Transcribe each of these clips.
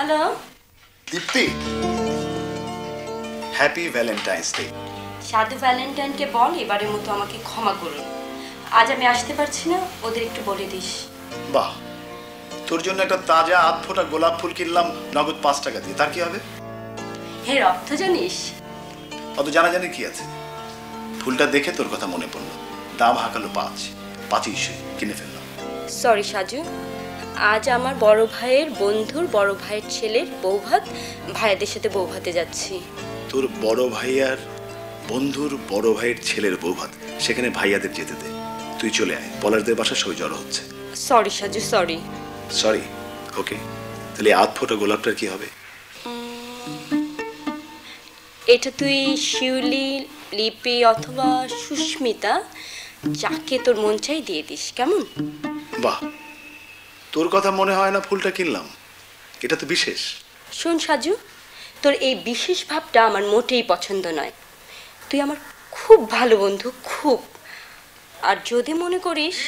Hello দীপ্তি, happy Valentine's day. সাধু ভ্যালেন্টাইনকে বল এবারের মতো আমাকে ক্ষমা করুন। আজ আমি আসতে পারছি না, ওদের একটু বলে দিস। বাহ, তোর জন্য একটা তাজা আধ ফোটা গোলাপ ফুল কিনলাম নগদ 5 টাকা দিয়ে, তার কি হবে? এর অর্থ জানিস? অত জানাজানি কি আছে? ফুলটা দেখে তোর কথা মনে পড়লো, দাম হাঁকালো 5 কিনে ফেললাম। সরি সাজু, আজ আমার বড় ভাইয়ের বন্ধুর বড় ভাইয়ের ছেলের বৌভাত, ভাইয়াদের সাথে বৌভাতে যাচ্ছি। তোর বড় ভাইয়ার বন্ধুর বড় ভাইয়ের ছেলের বৌভাত, সেখানে ভাইয়াদের যেতে দে। তুই চলে আয়, পলাশদের বাসা সই জড়ো হচ্ছে। Sorry Saju, sorry. সরি, ওকে। তাহলে আধ ফোটা গোলাপটার কি হবে? এটা তুই শিউলি, লিপি অথবা সুস্মিতা, যাকে তোর মন চাই দিয়ে দিস, কেমন? বাহ, তোর কথা মনে হয় না ফুলটা কিনলাম, এটা তো বিশেষ। শোন সাজু, তোর এই বিশেষ ভাবটা আমার মোটেই পছন্দ নয়। তুই আমার খুব ভালো বন্ধু, খুব। আর যদি মনে করিস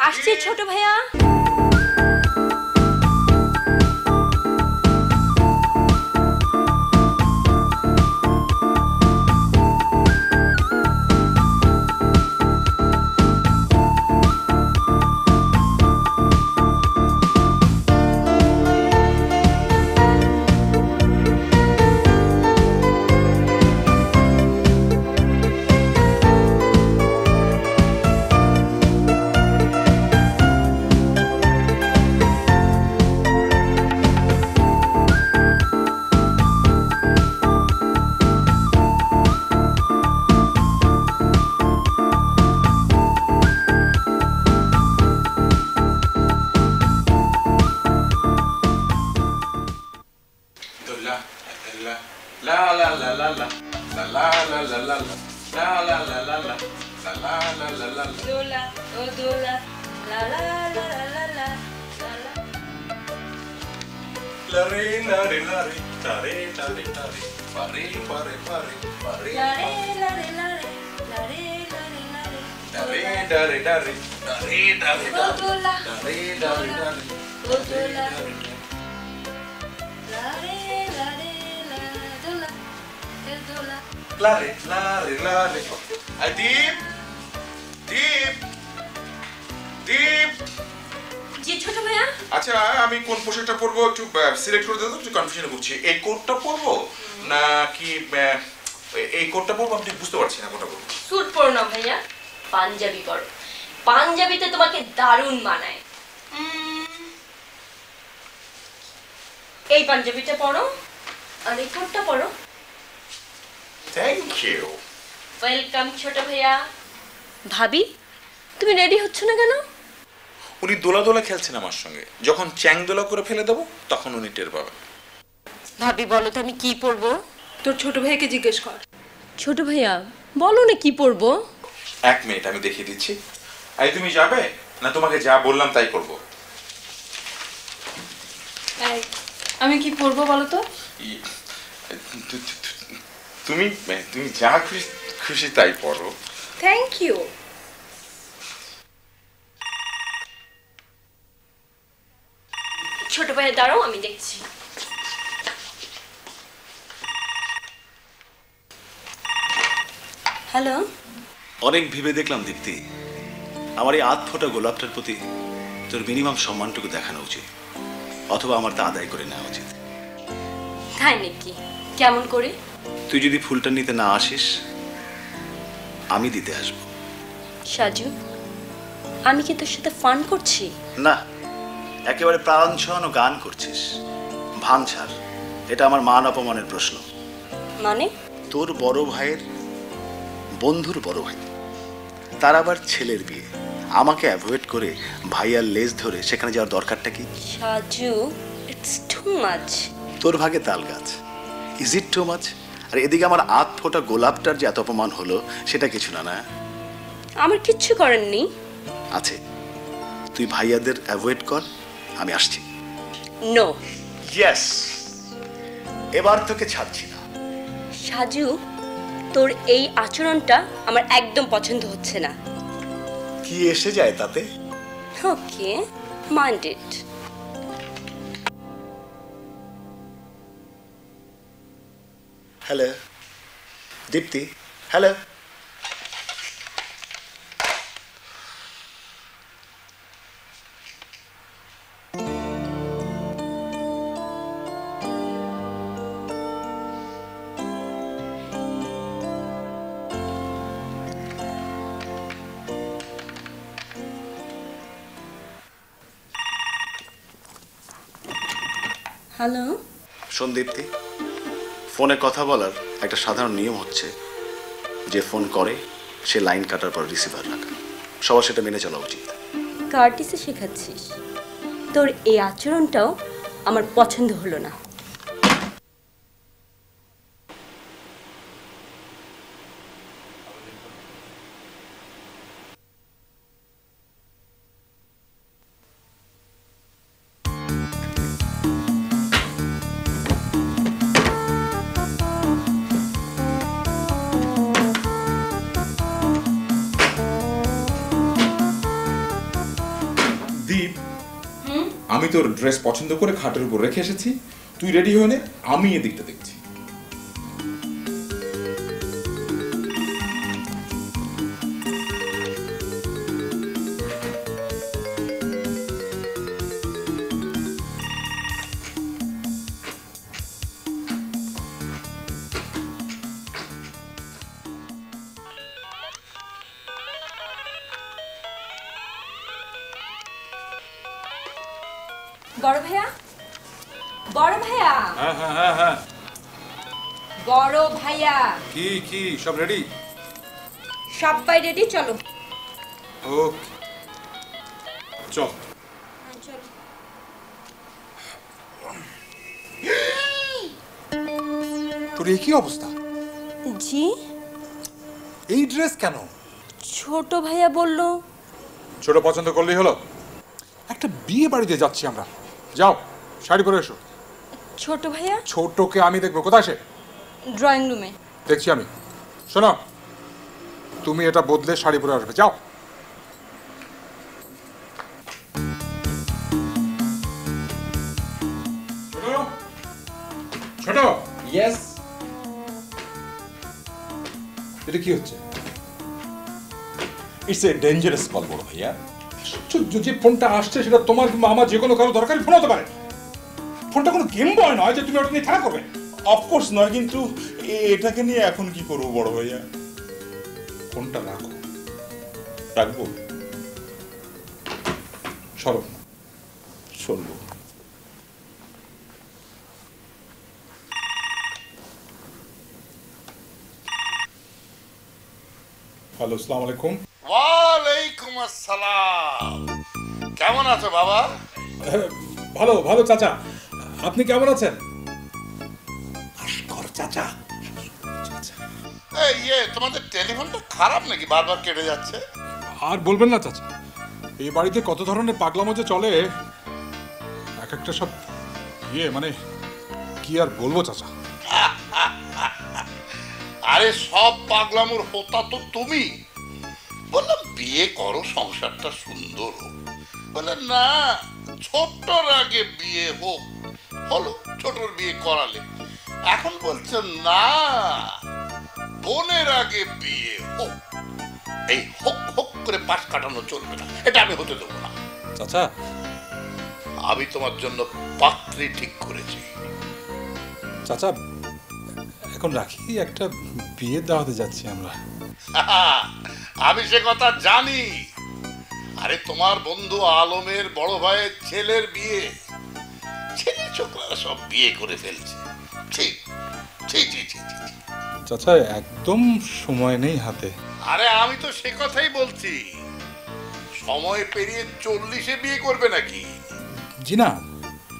আসছে ছোট ভাইয়া। আচ্ছা, আমি কোন পোশাকটা পরবো একটু সিলেক্ট করে দাও তো, একটু কনফিউশনে ভুগছি। এই কোটটা পরবো না কি এই কোটটা পরবো, আমি ঠিক বুঝতে পারছি না কোনটা পরবো। স্যুট পরো না ভাইয়া, পাঞ্জাবি পরো। পাঞ্জাবিতে তোমাকে দারুণ মানায়। এই পাঞ্জাবিটা পরো আর এই কোটটা পরো। Thank you. ওয়েলকাম ছোট ভাইয়া। ভাবি, তুমি রেডি হচ্ছ না কেন? উনি দোলা দোলা খেলছেন আমার সঙ্গে, যখন চ্যাং দোলা করে ফেলে দেবো তখন উনি টের পাবেন। ভাবি বলো তো আমি কি পরবো? তোর ছোট ভাইকে জিজ্ঞেস কর। ছোট ভাইয়া বলো না কি পরবো। 1 মিনিট, আমি দেখিয়ে দিচ্ছি। এই তুমি যাবে না তোমাকে যা বললাম তাই করবো? আমি কি পরবো বলো তো? তুমি তুমি যা খুশি তাই পড়ো। Thank you. ছোট ভাইয়া দাঁড়াও, আমি দেখছি। হ্যালো। অনেক ভেবে দেখলাম দীপ্তি, আমার এই আধ ফোটা গোলাপটার প্রতি তোর মিনিমাম সম্মানটুকু দেখানো উচিত, অথবা আমার তা আদায় করে নেওয়া উচিত। তাই নাকি? কেমন করে? তুই যদি ফুলটা নিতে না আসিস, আমি দিতে আসবো। সাজু, আমি কি তোর সাথে ফান করছি? না, একেবারে প্রাণ ছড়ানো গান করছিস। ভান ছাড়, এটা আমার মান অপমানের প্রশ্ন। মানে? তোর বড় ভাইয়ের বন্ধুর বড় ভাই, তার আবার ছেলের বিয়ে, আমাকে অ্যাভয়েড করে ভাইয়ার লেজ ধরে সেখানে যাওয়ার দরকারটা কি? Saju, it's too much. তোর ভাগে তাল গাছ, ইজ ইট টু মাচ? আর এদিকে আমার আধ ফোটা গোলাপটার যে এত অপমান হলো, সেটা কিছু না। না, আমার কিচ্ছু করেননি। আছে, তুই ভাইয়াদের অ্যাভয়েড কর, আমি আসছি। নো। ইয়েস, এবার তোকে ছাড়ছি না। সাজু, তোর এই আচরণটা আমার একদম পছন্দ হচ্ছে না। কি এসে যায় তাতে? Okay, mind it. Hello Dipti, hello. Hello. শোন দীপ্তি, ফোনে কথা বলার একটা সাধারণ নিয়ম হচ্ছে যে ফোন করে সে লাইন কাটার পর রিসিভার রাখা। সবার সেটা মেনে চলা উচিত। কার্টিসে শেখাচ্ছিস? তোর এই আচরণটাও আমার পছন্দ হলো না। দীপ, আমি তোর ড্রেস পছন্দ করে খাটের উপর রেখে এসেছি, তুই রেডি হয়ে নে, আমি এদিকটা দেখছি। বড় ভাইয়া, বড় ভাইয়া, হ্যাঁ হ্যাঁ হ্যাঁ হ্যাঁ, বড় ভাইয়া, কি কি সব রেডি? সবাই রেডি, চলো। ওকে চল। তোর এই কি অবস্থা? জি, এই ড্রেস কেন? ছোট ভাইয়া বলল। ছোট পছন্দ করলেই হলো? একটা বিয়ে বাড়িতে যাচ্ছি আমরা, যাও শাড়ি পরে এসো। ছোট ভাইয়া? ছোটকে আমি দেখবো, কোথায় সে? ড্রয়িং রুমে। দেখছি আমি। শোনো, তুমি এটা বদলে শাড়ি পরে আসবে, যাও। ছোট, ইয়েস, এটা কি হচ্ছে? ইটস এ ডেঞ্জারাস কল বড় ভাইয়া। যে ফোনটা আসছে সেটা তোমার কিংবা আমার যে কোনো কারো দরকারি ফোন হতে পারে। ফোনটা কোনো গেম বয় নয় যে তুমি ওটা নিয়ে খেলা করবে। অফকোর্স নয়, কিন্তু এটাকে নিয়ে এখন কি করবো বড় ভাইয়া? ফোনটা রাখো। রাখবো, সরব। শুনবো। হ্যালো, আসসালামু আলাইকুম। ওয়ালাইকুম আসসালাম। কেমন আছো বাবা? ভালো ভালো চাচা, আপনি কেমন আছেন? কর চাচা। এই তোমাদের টেলিফোনটা খারাপ নাকি, বারবার কেটে যাচ্ছে? আর বলবেন না চাচা, এই বাড়িতে কত ধরনের পাগলামো যে চলে, এক একটা সব মানে কি আর বলবো চাচা। আরে সব পাগলামোর হোতা তো তুমি। বললাম বিয়ে করো, সংসারটা সুন্দর হোক। বলে না, ছোট্টর আগে বিয়ে হোক। হলো, ছোটর বিয়ে করালে। এখন বলছেন না, বোনের আগে বিয়ে হোক। এই হোক হোক করে পাশ কাটানো চলবে না, এটা আমি হতে দেবো না। চাচা, আমি তোমার জন্য পাত্রী ঠিক করেছি। চাচা এখন রাখি, একটা বিয়ে দাওয়াতে যাচ্ছি আমরা। আমি সে কথা জানি। আরে তোমার বন্ধু আলমের বড় ভাইয়ের ছেলের বিয়ে। ছেলে ছোকরা সব বিয়ে করে ফেলছে। ঠিক ঠিক ঠিক ঠিক ঠিক। চাচা একদম সময় নেই হাতে। আরে আমি তো সে কথাই বলছি। সময় পেরিয়ে 40-এ বিয়ে করবে নাকি? জি না,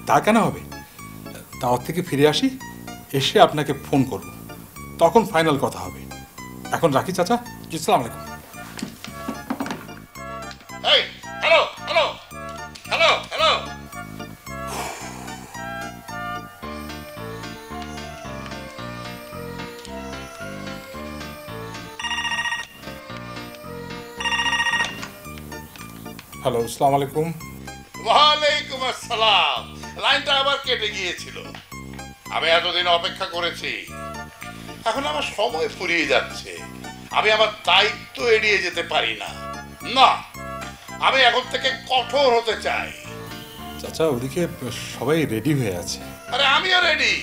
তা কেন হবে? দাওয়াত থেকে ফিরে আসি, এসে আপনাকে ফোন করব, তখন ফাইনাল কথা হবে। এখন রাখি চাচা, আসসালামু আলাইকুম। এই hello hello hello hello. Hello, আসসালামু আলাইকুম। ওয়ালাইকুম আসসালাম। লাইনটা আবার কেটে গিয়েছিল। আমি এতদিন অপেক্ষা করেছি। এখন আমার সময় ফুরিয়ে যাচ্ছে, আমি আমার দায়িত্ব এড়িয়ে যেতে পারি না। না, আমি এখন থেকে কঠোর হতে চাই। চাচা ওদিকে সবাই রেডি হয়ে আছে। আরে আমিও রেডি,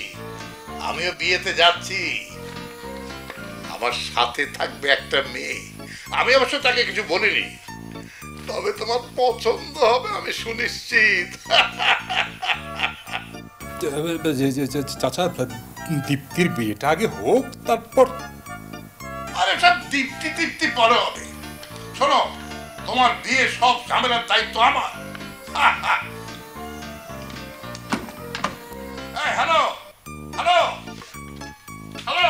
আমিও বিয়েতে যাচ্ছি। আমার সাথে থাকবে একটা মেয়ে, আমি অবশ্য তাকে কিছু বলিনি, তবে তোমার পছন্দ হবে আমি সুনিশ্চিত। চাচা দীপ্তির বিয়েটা আগে হোক, তারপর। আরে সব দীপ্তি দীপ্তি পরে হবে। শোনো, তোমার বিয়ে সব ঝামেলার দায়িত্ব আমার। হ্যালো হ্যালো হ্যালো,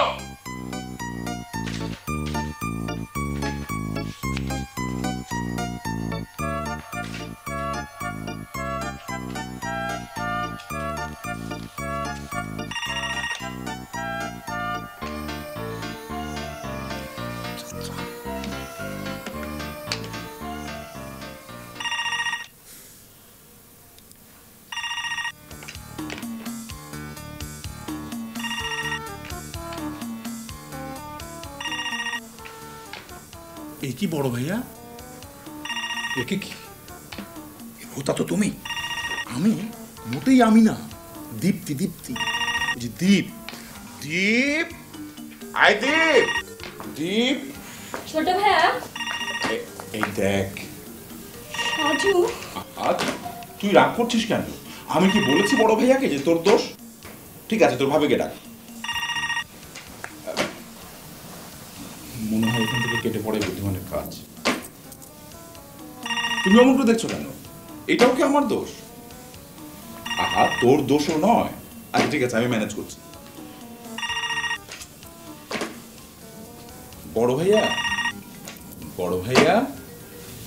এ কি বড় ভাইয়া? একে কি? ওটা তো তুমি। আমি মোটেই আমি না, দীপ্তি দীপ্তি, ওই যে দীপ। দীপ, আয় দীপ, দীপ। ছোট ভাইয়া। এই দেখ। সাজু। আজ তুই রাগ করছিস কেন? আমি কি বলেছি বড় ভাইয়াকে যে তোর দোষ? ঠিক আছে, তোর ভাবিকে ডাক। মনে হয় এখান থেকে কেটে পড়ে বুদ্ধিমানের কাজ। তুমি অমন করে দেখছো কেন? এটাও কি আমার দোষ? আহা, তোর দোষও নয়। আচ্ছা ঠিক আছে, আমি ম্যানেজ করছি। বড় ভাইয়া, বড় ভাইয়া,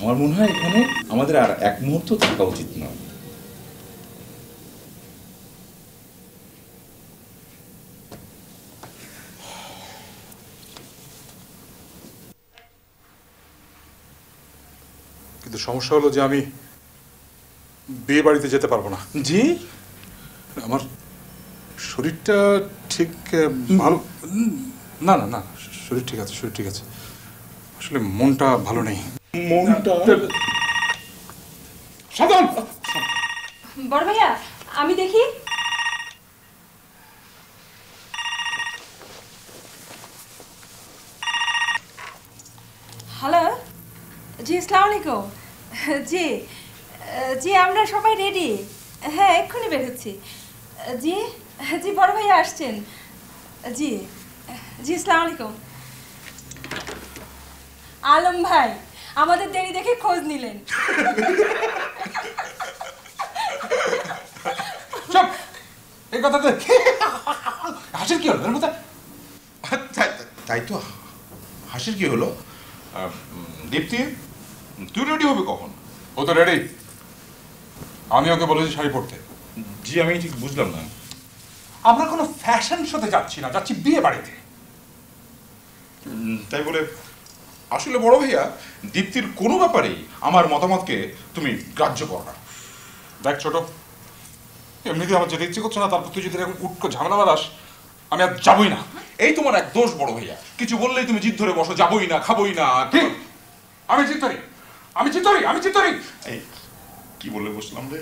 আমার মনে হয় এখানে আমাদের আর এক মুহূর্ত থাকা উচিত নয়। কিন্তু সমস্যা হলো যে আমি বিয়ে বাড়িতে যেতে পারবো না। জি? আমার শরীরটা ঠিক ভালো না। না না, শরীর ঠিক আছে, শরীর ঠিক আছে, আসলে মনটা ভালো নেই। মনটা সাবধান। বড় ভাইয়া, আমি দেখি। হ্যালো, জি আসসালামু আলাইকুম। জি জি, আমরা সবাই রেডি। হ্যাঁ, এক্ষুনি বের হচ্ছি। জি জি, বড় ভাইয়া আসছেন। জি জি, আসসালামু আলাইকুম। আলম ভাই আমাদের দেরি দেখে খোঁজ নিলেন। চুপ, এই কথাতে হাসির কি হলো? তাই তো, হাসির কি হলো? দীপ্তি, তুই রেডি হবে কখন? ও তো রেডি, আমি ওকে বলেছি শাড়ি পরতে। জি, আমি ঠিক বুঝলাম না। আমরা কোনো ফ্যাশন শোতে যাচ্ছি না, যাচ্ছি বিয়ে বাড়িতে। তাই বলে আসলে বড় ভাইয়া, দীপ্তির কোনো ব্যাপারেই আমার মতামতকে তুমি গ্রাহ্য করো না। দেখ ছোট, এমনিতে আমার যেতে ইচ্ছে করছে না, তারপর তুই যদি এরকম উটকো ঝামেলা বাড়াস, আমি আর যাবই না। এই তোমার এক দোষ বড় ভাইয়া, কিছু বললেই তুমি জিদ ধরে বসো, যাবই না, খাবই না। ঠিক, আমি জিত ধরি, আমি জিত ধরি, আমি জিত ধরি। এই কি বলে বসলাম রে?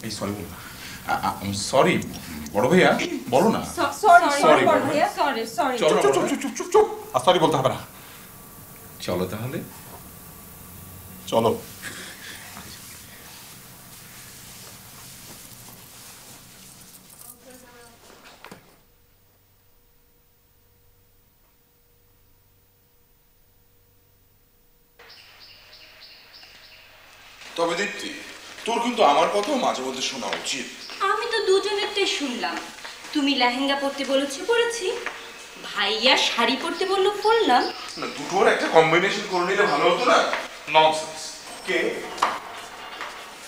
এই সরি বল না। সরি বড় ভাইয়া, বলো না। সরি Sorry, বড় বড় ভাইয়া, সরি সরি। চলো না, চুপ বড় চুপ চুপ চুপ চুপ, আর সরি বলতে হবে না। চলো তাহলে। চলো। তবে দীপ্তি, তোর কিন্তু আমার কথাও মাঝে মধ্যে শোনা উচিত। আমি তো দুজনেরটাই শুনলাম। তুমি লেহেঙ্গা পরতে বলেছো, পরেছি। ভাইয়া শাড়ি পরতে বললো, পরলাম। না, দুটোর একটা কম্বিনেশন করে নিলে ভালো হতো না? ননসেন্স। কে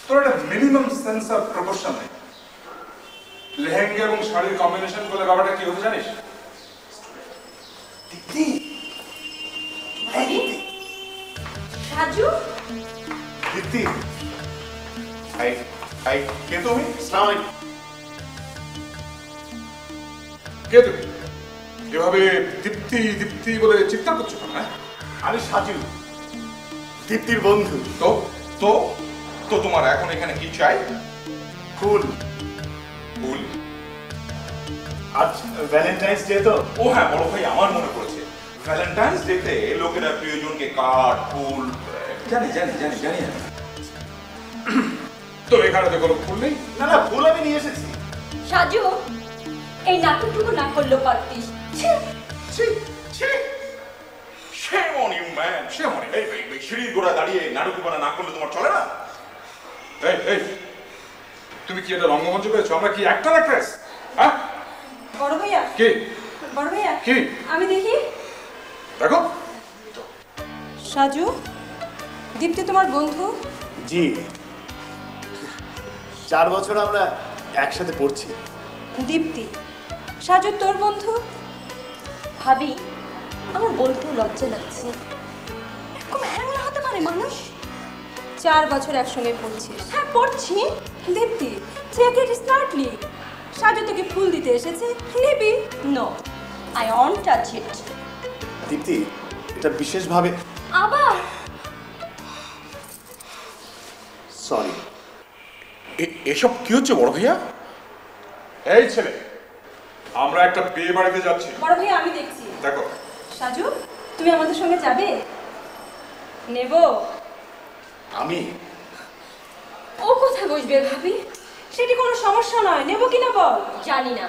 তোর একটা মিনিমাম সেন্স অফ প্রপোর্শন নেই? লেহেঙ্গা এবং শাড়ির কম্বিনেশন করলে ব্যাপারটা কি হতে জানিস? সাজু, দীপ্তি, কে তুমি? আসসালামু আলাইকুম। কে তুমি এভাবে দীপ্তি দীপ্তি বলে চিৎকার করছো কেন? হ্যাঁ, আমি সাজু, দীপ্তির বন্ধু। তো তো তো তোমার এখন এখানে কি চাই? ফুল। ফুল? আজ ভ্যালেন্টাইন্স ডে তো। ও হ্যাঁ বড় ভাই, আমার মনে পড়েছে, ভ্যালেন্টাইন্স ডেতে লোকেরা প্রিয়জনকে কার্ড ফুল জানি জানি জানি জানি আমি। তো এখানে তো কোনো ফুল নেই। না না, ফুল আমি নিয়ে এসেছি। সাজু, এই নাটকটুকু না করলেও পারতিস। ছি, ছি ছি, shame on you man, shame on you। এই সিঁড়ির গোড়া দাঁড়িয়ে নাটকীপনা না করলে তোমার চলে না? এই এই, তুমি কি এটা রঙ্গমঞ্চ পেয়েছো? আমরা কি অ্যাক্টর অ্যাক্ট্রেস? হ্যাঁ, বড় ভাইয়া, কি বড় ভাইয়া, কি আমি দেখি। দেখো। সাজু, দীপ্তি তোমার বন্ধু? জি, 4 বছর আমরা একসাথে পড়ছি। দীপ্তি, সাজু তোর বন্ধু? ভাবি, আমার বলতেও লজ্জা লাগছে। এরকম হ্যাংলা হতে পারে মানুষ? 4 বছর একসঙ্গে পড়ছিস? হ্যাঁ, পড়ছি। Dipti, check it smartly. Saju তোকে ফুল দিতে এসেছে, নিবি? No, I won't touch it. Dipti, এটা বিশেষভাবে। আবার সরি। এসব কি হচ্ছে বড় ভাইয়া? এই ছেলে, আমরা একটা বিয়ে বাড়িতে যাচ্ছি। বড় ভাইয়া, আমি দেখছি। দেখো, সাজু, তুমি আমাদের সঙ্গে যাবে? নেব? আমি ও কোথায় বসবে ভাবি? সেটি কোনো সমস্যা নয়, নেব কিনা বল। জানি না,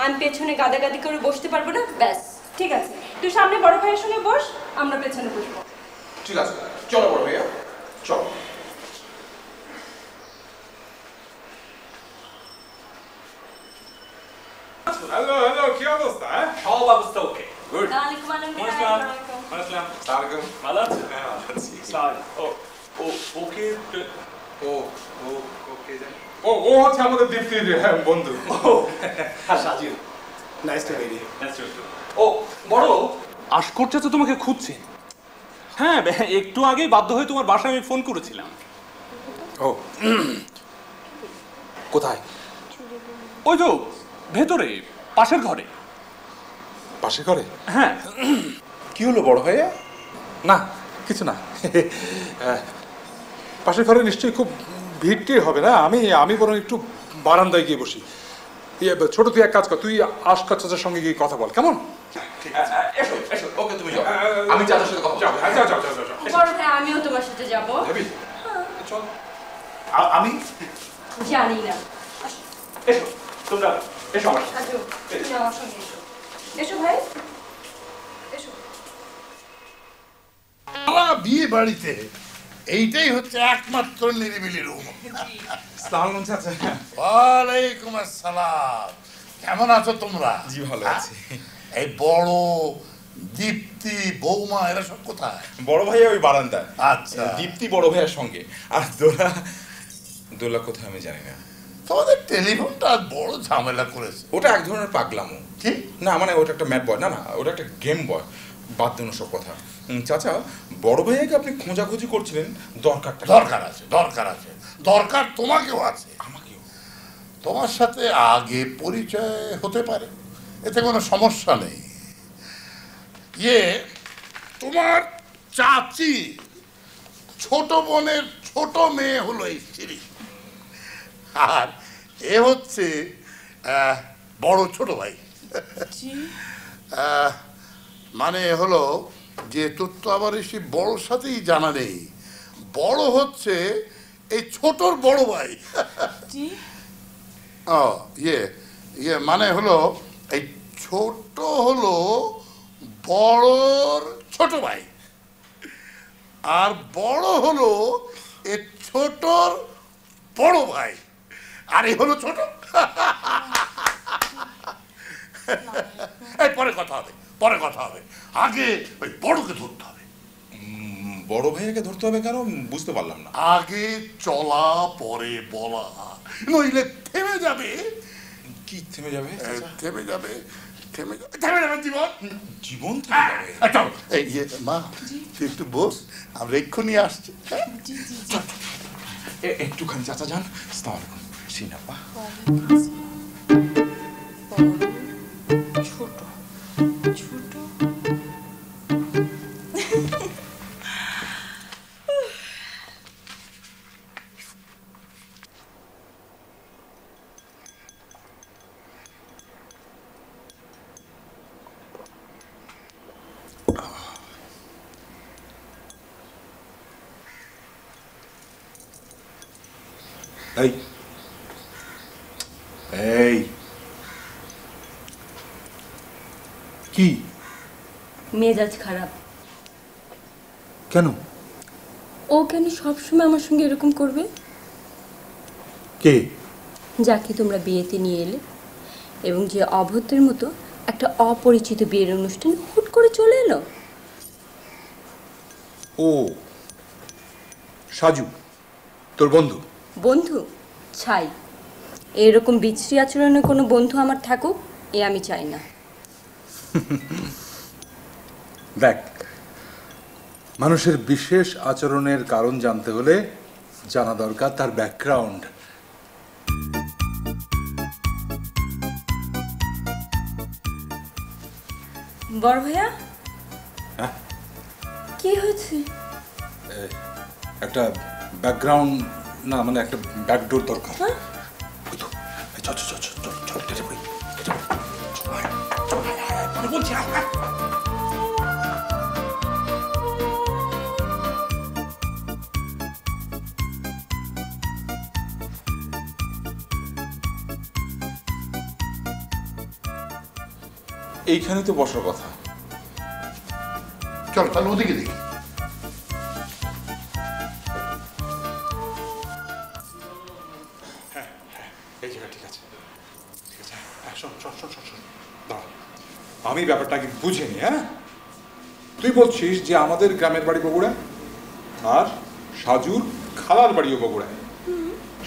আমি পেছনে গাদাগাদি করে বসতে পারবো না, ব্যাস। ঠিক আছে, তুই সামনে বড় ভাইয়ের সঙ্গে বস, আমরা পেছনে বসবো। ঠিক আছে, চলো বড় ভাইয়া, চলো। হ্যালো হ্যালো, কি অবস্থা? হ্যাঁ, সব অবস্থা ওকে। গুড। ওয়ালাইকুম আসসালাম। আসসালাম। ভালো আছো? হ্যাঁ ভালো আছি। ও ও ওকে ও ও ওকে জানি। ও ও হচ্ছে আমাদের দীপ্তির বন্ধু। হ্যাঁ Saju, nice to meet you. ও বড় আশকর চাচা তোমাকে খুঁজছেন। হ্যাঁ, একটু আগেই বাধ্য হয়ে তোমার বাসায় আমি ফোন করেছিলাম। ও কোথায়? ওই তো ভেতরে, পাশের ঘরে। পাশে করে? হ্যাঁ। কি হলো বড় ভাইয়া? না, কিছু না। পাশের ঘরে নিশ্চয়ই খুব ভিড় টিড় হবে না? আমি বরং একটু বারান্দায় গিয়ে বসি। ছোট, তুই এক কাজ কর, তুই আশকার চাচার সঙ্গে গিয়ে কথা বল, কেমন? এসো এসো, ওকে তুমি যাও, আমি চাচার সাথে কথা বলবো। যাও যাও যাও যাও যাও। বড় ভাই, আমিও তোমার সাথে যাব। যাবি? চল। আমি জানি না। এসো তোমরা, এসো আমার সাথে। সাজু, তুমি আমার সঙ্গে এসো। এসো ভাই, এসো। সারা বিয়ে বাড়িতে এইটাই হচ্ছে একমাত্র নিরিবিলি রুম। আসসালামু আলাইকুম চাচা। ওয়ালাইকুম আসসালাম। কেমন আছো তোমরা? জি, ভালো আছি। এই বড় দীপ্তি, বৌমা, এরা সব কোথায়? বড় ভাইয়া ওই বারান্দায়। আচ্ছা। দীপ্তি বড় ভাইয়ার সঙ্গে, আর দোলা কোথায় আমি জানি না। তোমাদের টেলিফোনটা বড় ঝামেলা করেছে। ওটা এক ধরনের পাগলামো। কি? না মানে ওটা একটা ম্যাট বয়, না না ওটা একটা গেম বয়। বাদ দেন সব কথা। চাচা, বড় ভাইয়াকে আপনি খোঁজাখুঁজি করছিলেন, দরকারটা? দরকার আছে, দরকার আছে, দরকার তোমাকেও আছে। আমাকেও? তোমার সাথে আগে পরিচয় হতে পারে, এতে কোনো সমস্যা নেই। তোমার চাচি ছোট বোনের ছোট মেয়ে হলো এই সিঁড়ি, আর এ হচ্ছে বড় ছোট ভাই। মানে হলো যে তোর তো আবার এসে বড়োর সাথেই জানা নেই, বড় হচ্ছে এই ছোটর বড় ভাই। ও মানে হলো এই ছোট হলো বড়র ছোট ভাই, আর বড় হলো এ ছোটর বড় ভাই, আর এই হলো ছোট। এই পরে কথা হবে, পরে কথা হবে, আগে ওই বড়কে ধরতে হবে। বড় ভাইয়াকে ধরতে হবে কেন, বুঝতে পারলাম না। আগে চলা পরে বলা, নইলে থেমে যাবে। কি থেমে যাবে? থেমে যাবে, থেমে যাবে, থেমে যাবে জীবন। জীবন থেমে যাবে? চল, এই মা তুই একটু বস, আমরা এক্ষুনি আসছি। একটুখানি চাচা যান। আসসালামু আলাইকুম। সিনাপা এই এই কি মেজাজ খারাপ। কেন? ও কেন সবসময় আমার সঙ্গে এরকম করবে? কে? যাকে তোমরা বিয়েতে নিয়ে এলে এবং যে অভদ্রের মতো একটা অপরিচিত বিয়ের অনুষ্ঠানে হুট করে চলে এলো। ও সাজু, তোর বন্ধু? বন্ধু ছাই, এরকম বিশ্রী আচরণের কোনো বন্ধু আমার থাকুক এ আমি চাই না। দেখ, মানুষের বিশেষ আচরণের কারণ জানতে হলে জানা দরকার তার ব্যাকগ্রাউন্ড। বড় ভাইয়া, হ্যাঁ? কি হয়েছে? একটা ব্যাকগ্রাউন্ড না, মানে একটা ব্যাকডোর দরকার। হ্যাঁ? ওই তো, এই চল চল চল চল চল কেটে পড়ি। আমি বলছি আয়, আয়। এইখানে তো বসার কথা। চল তাহলে ওদিকে দেখি। এই জায়গা ঠিক আছে, ঠিক আছে। হ্যাঁ, শোন শোন শোন শোন শোন, দাঁড়া, আমি ব্যাপারটাকে বুঝিনি। হ্যাঁ, তুই বলছিস যে আমাদের গ্রামের বাড়ি বগুড়ায় আর সাজুর খালার বাড়িও বগুড়ায়,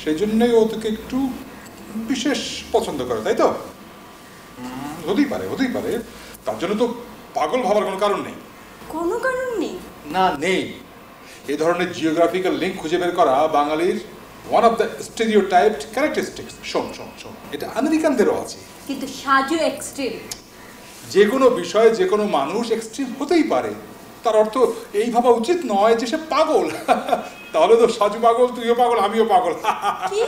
সেই জন্যই ও তোকে একটু বিশেষ পছন্দ করে, তাই তো? হতেই পারে, হতেই পারে। তার জন্য তো পাগল ভাবার কোনো কারণ নেই। কোনো কারণ নেই? না, নেই। এই ধরনের জিওগ্রাফিক্যাল লিঙ্ক খুঁজে বের করা বাঙালির ওয়ান অফ দ্য স্টেরিওটাইপড ক্যারেক্টারিস্টিক্স। শোন শোন শোন, এটা আমেরিকানদেরও আছে। কিন্তু সাজু এক্সট্রিম। যে কোনো বিষয়ে যে কোনো মানুষ এক্সট্রিম হতেই পারে, তার অর্থ এই ভাবা উচিত নয় যে সে পাগল। তাহলে তো সাজু পাগল, তুইও পাগল, আমিও পাগল। কি?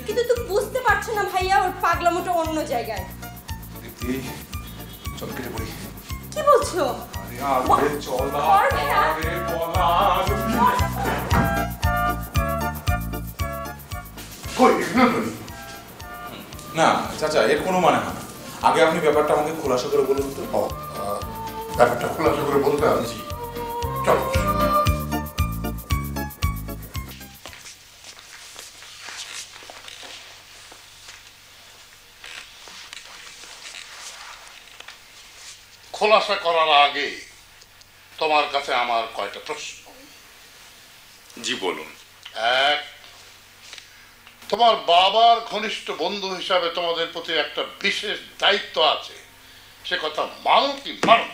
কিন্তু তুমি বুঝতে পারছো না ভাইয়া, ওর পাগলামোটা অন্য জায়গায়। চল কেটে পড়ি। কি বলছো? আরে চল না, আরে বলা। কই এখানে তো নেই। না চাচা, এর কোনো মানে হয় না। আগে আপনি ব্যাপারটা আমাকে খোলাসা করে বলুন তো। ও, ব্যাপারটা খোলাসা করে বলতে হবে। চলো। খোলাসা করার আগে তোমার কাছে আমার কয়টা প্রশ্ন। জি বলুন। এক, তোমার বাবার ঘনিষ্ঠ বন্ধু হিসাবে তোমাদের প্রতি একটা বিশেষ দায়িত্ব আছে, সে কথা মানো কি মানো?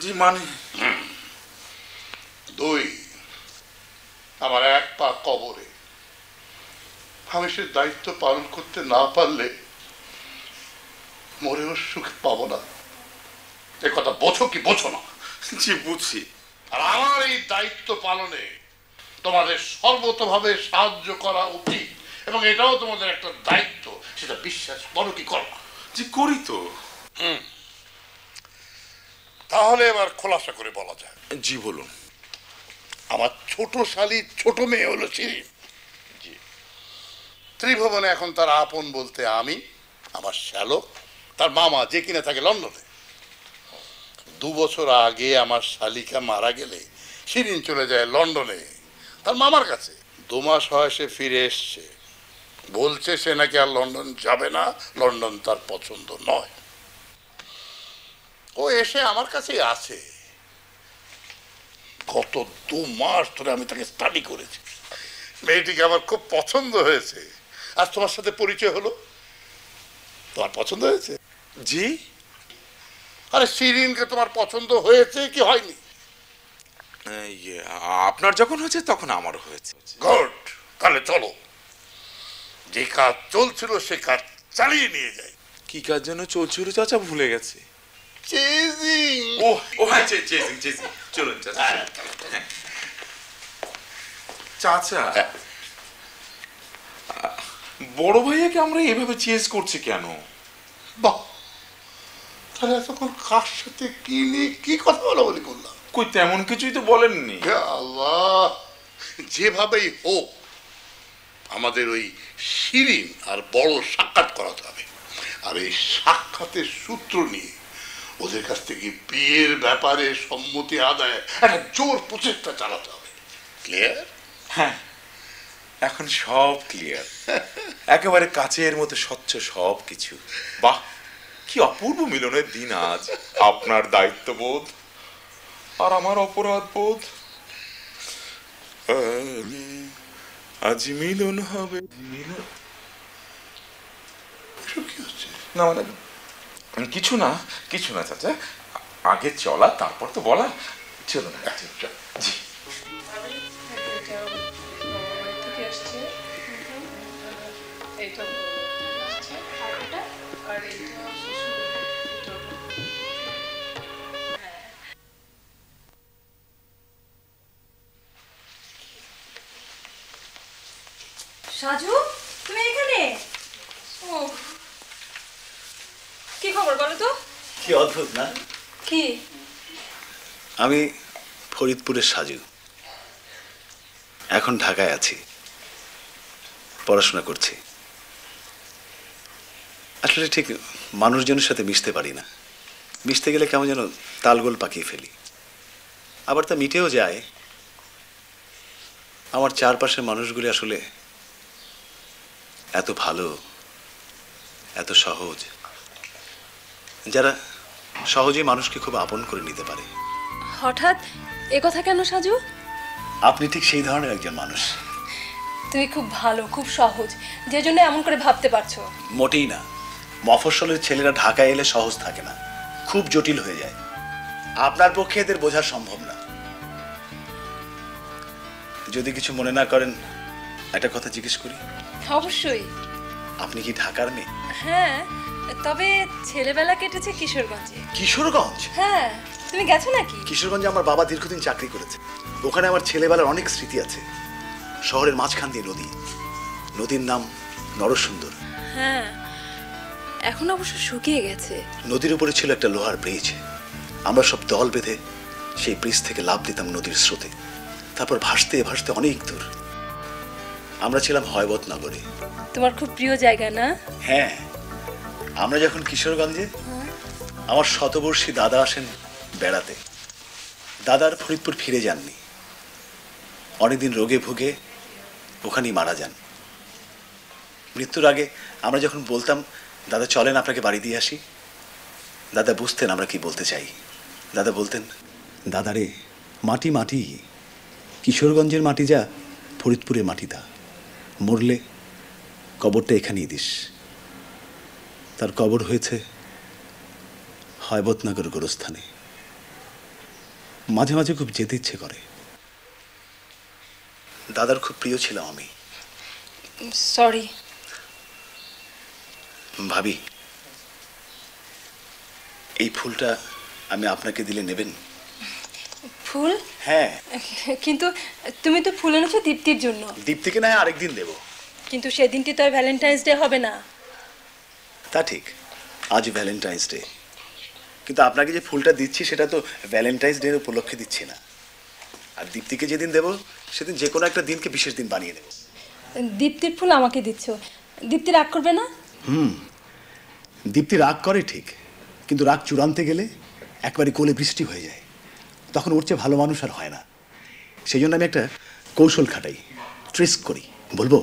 জি মানে। দুই, আমার এক পা কবরে, আমি সে দায়িত্ব পালন করতে না পারলে মরেও সুখ পাবো না, এ কথা বোঝো কি বোঝো না? জি বুঝছি। আর আমার এই দায়িত্ব পালনে তোমাদের সর্বতভাবে সাহায্য করা উচিত, এবং এটাও তোমাদের একটা দায়িত্ব, সেটা বিশ্বাস করো কি করো না? জি করি তো। তাহলে এবার খোলাসা করে বলা যায়। জি বলুন। আমার ছোট শালীর ছোট মেয়ে হলো শিরিন। ত্রিভুবনে এখন তার আপন বলতে আমি, আমার শ্যালক, তার মামা যে কিনা থাকে লন্ডনে। 2 বছর আগে আমার শালিকা মারা গেলে শিরিন চলে যায় লন্ডনে তার মামার কাছে। 2 মাস হয় সে ফিরে এসছে, বলছে সে নাকি আর লন্ডন যাবে না, লন্ডন তার পছন্দ নয়। ও এসে আমার কাছেই আছে। গত 2 মাস ধরে আমি তাকে স্টাডি করেছি, মেয়েটিকে আমার খুব পছন্দ হয়েছে। আজ তোমার সাথে পরিচয় হলো, তোমার পছন্দ হয়েছে? জি। আরে শিরিনকে তোমার পছন্দ হয়েছে কি হয়নি? আপনার যখন হয়েছে তখন আমারও হয়েছে। গুড, তাহলে চলো, যে কাজ চলছিল সে কাজ চালিয়ে নিয়ে যাই। কি কাজ যেন চলছিল চাচা, ভুলে গেছে। চেজিং। ও হ্যাঁ, চেজিং চেজিং। চলুন চাচা। চাচা, বড় ভাইয়াকে আমরা এভাবে চেজ করছি কেন? বাহ, তাহলে এতক্ষণ কার সাথে কি নিয়ে কি কথা বলা বলি করলাম? কই তেমন কিছুই তো বলেননি। হে আল্লাহ, যেভাবেই হোক আমাদের ওই শিরিন আর বড় সাক্ষাৎ করাতে হবে। আর এই সাক্ষাতের সূত্র নিয়ে ওদের কাছ থেকে বিয়ের ব্যাপারে সম্মতি আদায় একটা জোর প্রচেষ্টা চালাতে হবে। ক্লিয়ার? হ্যাঁ, এখন সব ক্লিয়ার, একেবারে কাচের মতো স্বচ্ছ সব কিছু। বাহ, কি অপূর্ব মিলনের দিন আজ। আপনার দায়িত্ববোধ আর আমার অপরাধ বোধ, আজ মিলন হবে। মিলন কি হচ্ছে? না মানে কিছু না, কিছু না চাচা, আগে চলা তারপর তো বলা। চলুন জি। সাজু, তুমি এখানে? ও, কি খবর বলো তো? কি অদ্ভুত না? কি? আমি ফরিদপুরের সাজু, এখন ঢাকায় আছি, পড়াশোনা করছি। আসলে ঠিক মানুষজনের সাথে মিশতে পারি না, মিশতে গেলে কেমন যেন তালগোল পাকিয়ে ফেলি, আবার তা মিটেও যায়। আমার চারপাশের মানুষগুলি আসলে এত ভালো, এত সহজ, যারা সহজেই মানুষকে খুব আপন করে নিতে পারে। হঠাৎ এ কথা কেন সাজু? আপনি ঠিক সেই ধরনের একজন মানুষ। তুমি খুব ভালো, খুব সহজ, যে জন্য এমন করে ভাবতে পারছো। মোটেই না, মফস্বলের ছেলেরা ঢাকায় এলে সহজ থাকে না, খুব জটিল হয়ে যায়। আপনার পক্ষে এদের বোঝা সম্ভব না। যদি কিছু মনে না করেন একটা কথা জিজ্ঞেস করি? অবশ্যই। আপনি কি ঢাকার মেয়ে? হ্যাঁ, তবে ছেলেবেলা কেটেছে কিশোরগঞ্জে। কিশোরগঞ্জ? হ্যাঁ, তুমি গেছো নাকি? কিশোরগঞ্জে আমার বাবা দীর্ঘদিন চাকরি করেছে, ওখানে আমার ছেলেবেলার অনেক স্মৃতি আছে। শহরের মাঝখান দিয়ে নদী, নদীর নাম নরসুন্দর। হ্যাঁ, এখন অবশ্য শুকিয়ে গেছে। নদীর উপরে ছিল একটা লোহার ব্রিজ, আমরা সব দল বেঁধে সেই ব্রিজ থেকে লাফ দিতাম নদীর স্রোতে, তারপর ভাসতে ভাসতে অনেক দূর। আমরা ছিলাম হয়বতনগরে। তোমার খুব প্রিয় জায়গা না? হ্যাঁ, আমরা যখন কিশোরগঞ্জে, আমার শতবর্ষী দাদা আসেন বেড়াতে। দাদার ফরিদপুর ফিরে যাননি, অনেকদিন রোগে ভুগে ওখানেই মারা যান। মৃত্যুর আগে আমরা যখন বলতাম দাদা চলেন আপনাকে বাড়ি দিয়ে আসি, দাদা বুঝতেন আমরা কি বলতে চাই। দাদা বলতেন, দাদারে মাটি মাটি, কিশোরগঞ্জের মাটি যা ফরিদপুরের মাটি তা, মরলে কবরটা এখানেই দিস। তার কবর হয়েছে হয়বতনগর গোরস্থানে। মাঝে মাঝে খুব যেতে ইচ্ছে করে। দাদার খুব প্রিয় ছিলাম আমি। সরি। ভাবি, এই ফুলটা আমি আপনাকে দিলে নেবেন? ফুল? হ্যাঁ। কিন্তু তুমি তো ফুল এনেছো দীপ্তির জন্য। দীপ্তিকে না আরেকদিন দেব। কিন্তু সেদিনটি তো আর ভ্যালেন্টাইন্স ডে হবে না। তা ঠিক, আজ ভ্যালেন্টাইন্স ডে, কিন্তু আপনাকে যে ফুলটা দিচ্ছি সেটা তো ভ্যালেন্টাইন্স ডে উপলক্ষে দিচ্ছি না। আর দীপ্তিকে যেদিন দেব সেদিন যে কোনো একটা দিনকে বিশেষ দিন বানিয়ে দেব। দীপ্তির ফুল আমাকে দিচ্ছ, দীপ্তি রাগ করবে না? দীপ্তি রাগ করে ঠিক, কিন্তু রাগ চূড়ান্তে গেলে একবারে কোলে বৃষ্টি হয়ে যায়, তখন ওর চেয়ে ভালো মানুষ আর হয় না। সেই জন্য আমি একটা কৌশল খাটাই, ট্রিক্স করি। বলবো?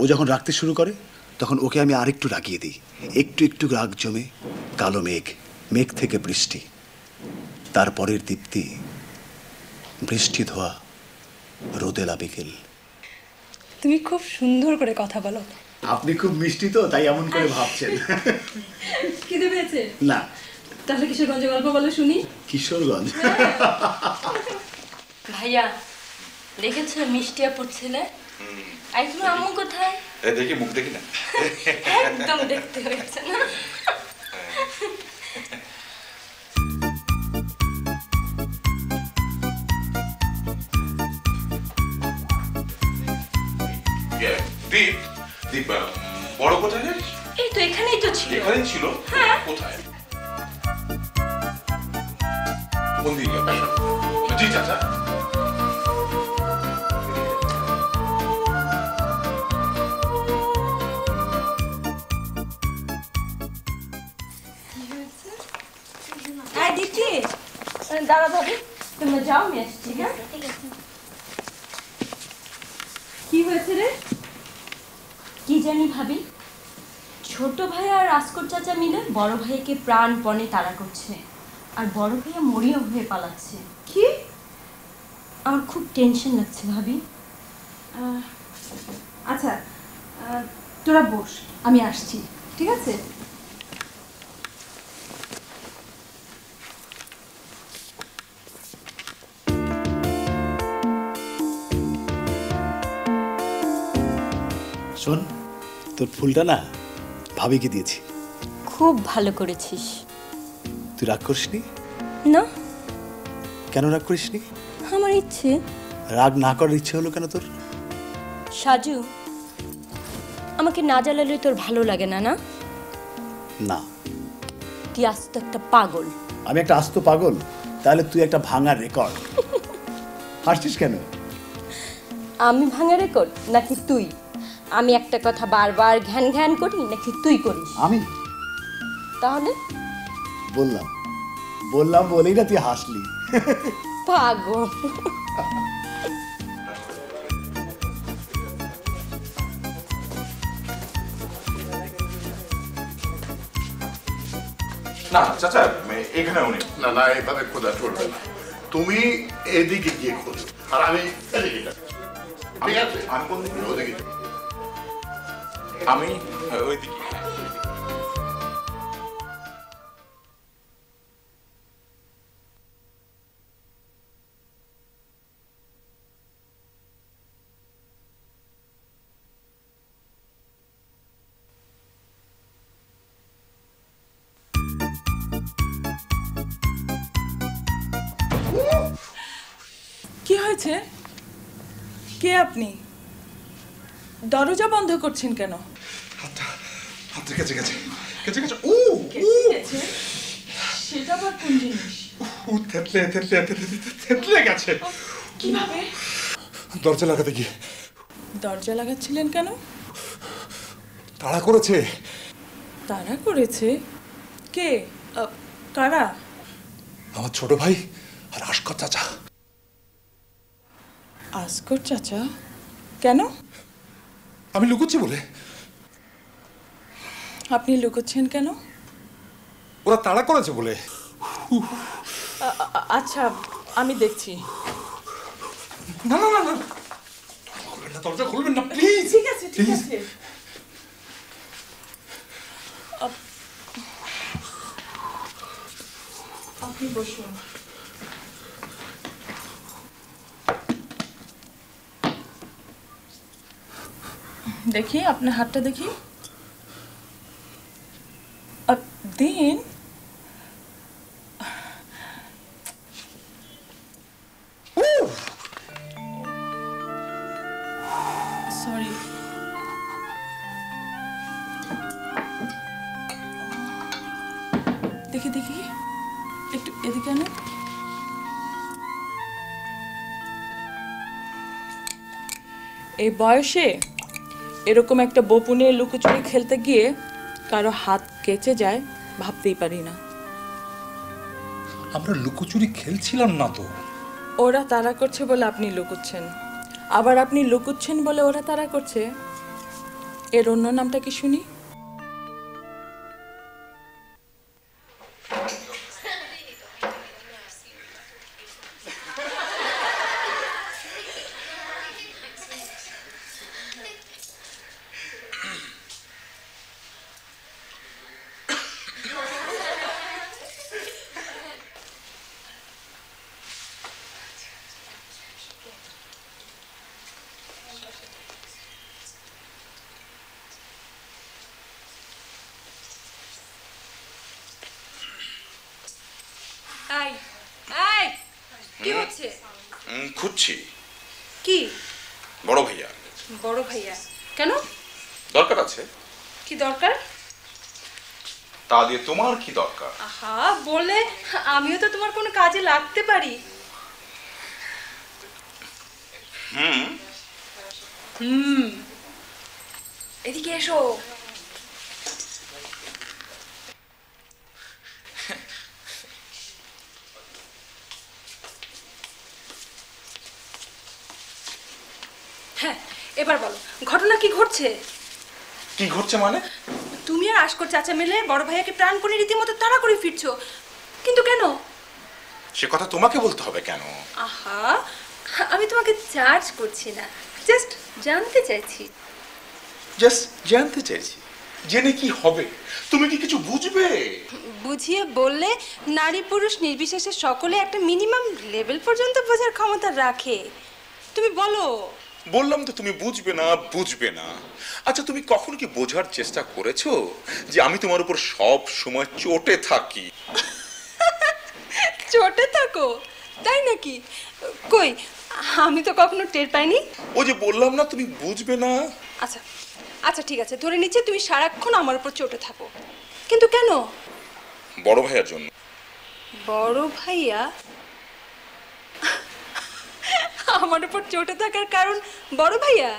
ও যখন রাখতে শুরু করে তখন ওকে আমি আরেকটু রাগিয়ে দিই, একটু একটু রাগ জমে কালো মেঘ, মেঘ থেকে বৃষ্টি, তারপরের দীপ্তি বৃষ্টি ধোয়া রোদেলা বিকেল। তুমি খুব সুন্দর করে কথা বলো। আপনি খুব মিষ্টি তো, তাই এমন করে ভাবছেন। খিদে পেয়েছে? না। তাহলে কিশোরগঞ্জে গল্প বলো শুনি। কিশোরগঞ্জ? ভাইয়া দেখেছো মিষ্টি আপুর ছেলে? আইসুন আম্মু কোথায়? দেখি মুখ দেখি না, একদম দেখতে হয়েছে না? দীপ, দীপ বড় কোথায় জানিস? এই তো এখানেই তো ছিল। এখানেই ছিল? কোথায়? কোন দিকে? জি চাচা। দাঁড়া ভাবি, তোমরা যাও, আমি আসছি। হ্যাঁ, কি হয়েছে রে? কি জানি ভাবি, ছোট ভাই আর রাস্কর চাচা মিলে বড় ভাইকে প্রাণপণে তাড়া করছে, আর বড় ভাইয়া মরিয়া হয়ে পালাচ্ছে। কি? আমার খুব টেনশন লাগছে ভাবি। আচ্ছা, তোরা বস, আমি আসছি, ঠিক আছে? শোন, তোর ফুলটা না ভাবিকে দিয়েছি। খুব ভালো করেছিস। তুই রাগ করিসনি? না, কেন রাগ করিসনি? আমার ইচ্ছে। রাগ না করার ইচ্ছে হলো কেন তোর? সাজু, আমাকে না জ্বালালে তোর ভালো লাগে না? না, না। তুই আস্ত একটা পাগল। আমি একটা আস্ত পাগল? তাহলে তুই একটা ভাঙা রেকর্ড। হাসছিস কেন? আমি ভাঙা রেকর্ড নাকি তুই? আমি একটা কথা বারবার ঘ্যান ঘ্যান করি নাকি তুই করিস? আমি তাহলে বললাম বলেই না তুই হাসলি। পাগল। না চাচা, এখানে উনি। না না, এভাবে খোঁজা চলবে না। তুমি এদিকে গিয়ে খোঁজো আর আমি এদিকে যাবো। ঠিক আছে? আমি কোন দিকে? ওদিকে যাবো। আমি ওইদিকে। কি হয়েছে? কে আপনি? দরজা বন্ধ করছেন কেন? হাতটা গেছে গেছে গেছে গেছে। গেছে? সেটা আবার কোন জিনিস? থেতলে গেছে। কিভাবে? দরজা লাগাতে গিয়ে। দরজা লাগাচ্ছিলেন কেন? তাড়া করেছে। তারা করেছে? কে? কারা? আমার ছোট ভাই আর আশকর চাচা। আসকর চাচা? কেন? আমি লুকোচ্ছি বলে। আপনি লুকোচ্ছেন কেন? ওরা তাড়া করেছে বলে। আচ্ছা, আমি দেখছি। না না না না, খুলবেন না, দরজা খুলবেন না প্লিজ। ঠিক আছে, ঠিক আছে। আপনি বসুন। দেখি আপনার হাতটা দেখি। দিন। সরি। দেখি দেখি, একটু এদিকে আনো। এই বয়সে এরকম একটা বপু নিয়ে লুকোচুরি খেলতে গিয়ে কারো হাত কেচে যায় ভাবতেই পারি না। আমরা লুকোচুরি খেলছিলাম না তো। ওরা তাড়া করছে বলে আপনি লুকোচ্ছেন, আবার আপনি লুকোচ্ছেন বলে ওরা তাড়া করছে। এর অন্য নামটা কি শুনি? কি হচ্ছে? খুঁজছি। কি? বড় ভাইয়া। বড় ভাইয়া? কেন? দরকার আছে। কি দরকার? তা দিয়ে তোমার কি দরকার? আহা, বলে আমিও তো তোমার কোনো কাজে লাগতে পারি। এদিকে এসো। হ্যাঁ, এবার বলো ঘটনা কি ঘটছে? কি ঘটছে মানে? তুমি আর আশকর চাচা মিলে বড় ভাইয়াকে প্রাণপণে রীতিমতো তাড়া করে ফিরছো, কিন্তু কেন? সে কথা তোমাকে বলতে হবে কেন? আহা, আমি তোমাকে চার্জ করছি না, জাস্ট জানতে চাইছি। জাস্ট জানতে চাইছি, জেনে কি হবে? তুমি কি কিছু বুঝবে? বুঝিয়ে বললে নারী পুরুষ নির্বিশেষে সকলে একটা মিনিমাম লেভেল পর্যন্ত বোঝার ক্ষমতা রাখে। তুমি বলো। বললাম তো তুমি বুঝবে না, বুঝবে না। আচ্ছা, তুমি কখন কি বোঝার চেষ্টা করেছো যে আমি তোমার উপর সব সময় চটে থাকি? চটে থাকো? তাই নাকি? কই, আমি তো কখনো টের পাইনি। ও যে বললাম না তুমি বুঝবে না। আচ্ছা আচ্ছা, ঠিক আছে, ধরে নিচ্ছি তুমি সারাক্ষণ আমার উপর চটে থাকো, কিন্তু কেন? বড় ভাইয়ার জন্য। বড় ভাইয়া? আমার উপর চটে থাকার কারণ বড় ভাইয়া?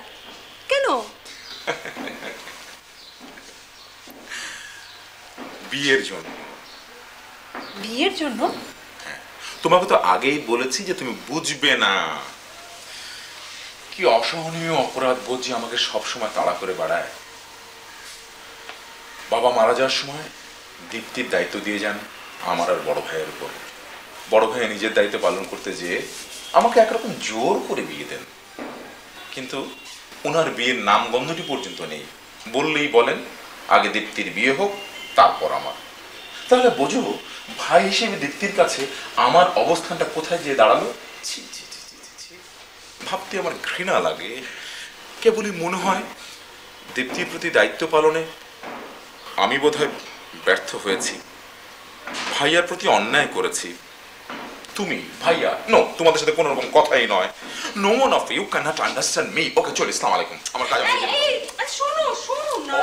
কেন? বিয়ের জন্য। বিয়ের জন্য? তোমাকে তো আগেই বলেছি যে তুমি বুঝবে না। কি অসহনীয় অপরাধ বোধ যে আমাকে সবসময় তাড়া করে বেড়ায়। বাবা মারা যাওয়ার সময় দীপ্তির দায়িত্ব দিয়ে যান আমার আর বড় ভাইয়ের উপর। বড় ভাইয়া নিজের দায়িত্ব পালন করতে যেয়ে আমাকে একরকম জোর করে বিয়ে দেন, কিন্তু ওনার বিয়ের নামগন্ধটি পর্যন্ত নেই। বললেই বলেন আগে দীপ্তির বিয়ে হোক, তারপর আমার। তাহলে বোঝো ভাই হিসেবে দীপ্তির কাছে আমার অবস্থানটা কোথায় যেয়ে দাঁড়ালো। ছি ছি ছি ছি ছি, ভাবতে আমার ঘৃণা লাগে। কেবলই মনে হয় দীপ্তির প্রতি দায়িত্ব পালনে আমি বোধহয় ব্যর্থ হয়েছি, ভাইয়ার প্রতি অন্যায় করেছি। তুমি ভাইয়া, নো, তোমাদের সাথে কোনো রকম কথাই নয়। No one of you can not understand me. Okay, চল, আসসালামু আলাইকুম। আমার কাজ আছে। শোনো শোনো না,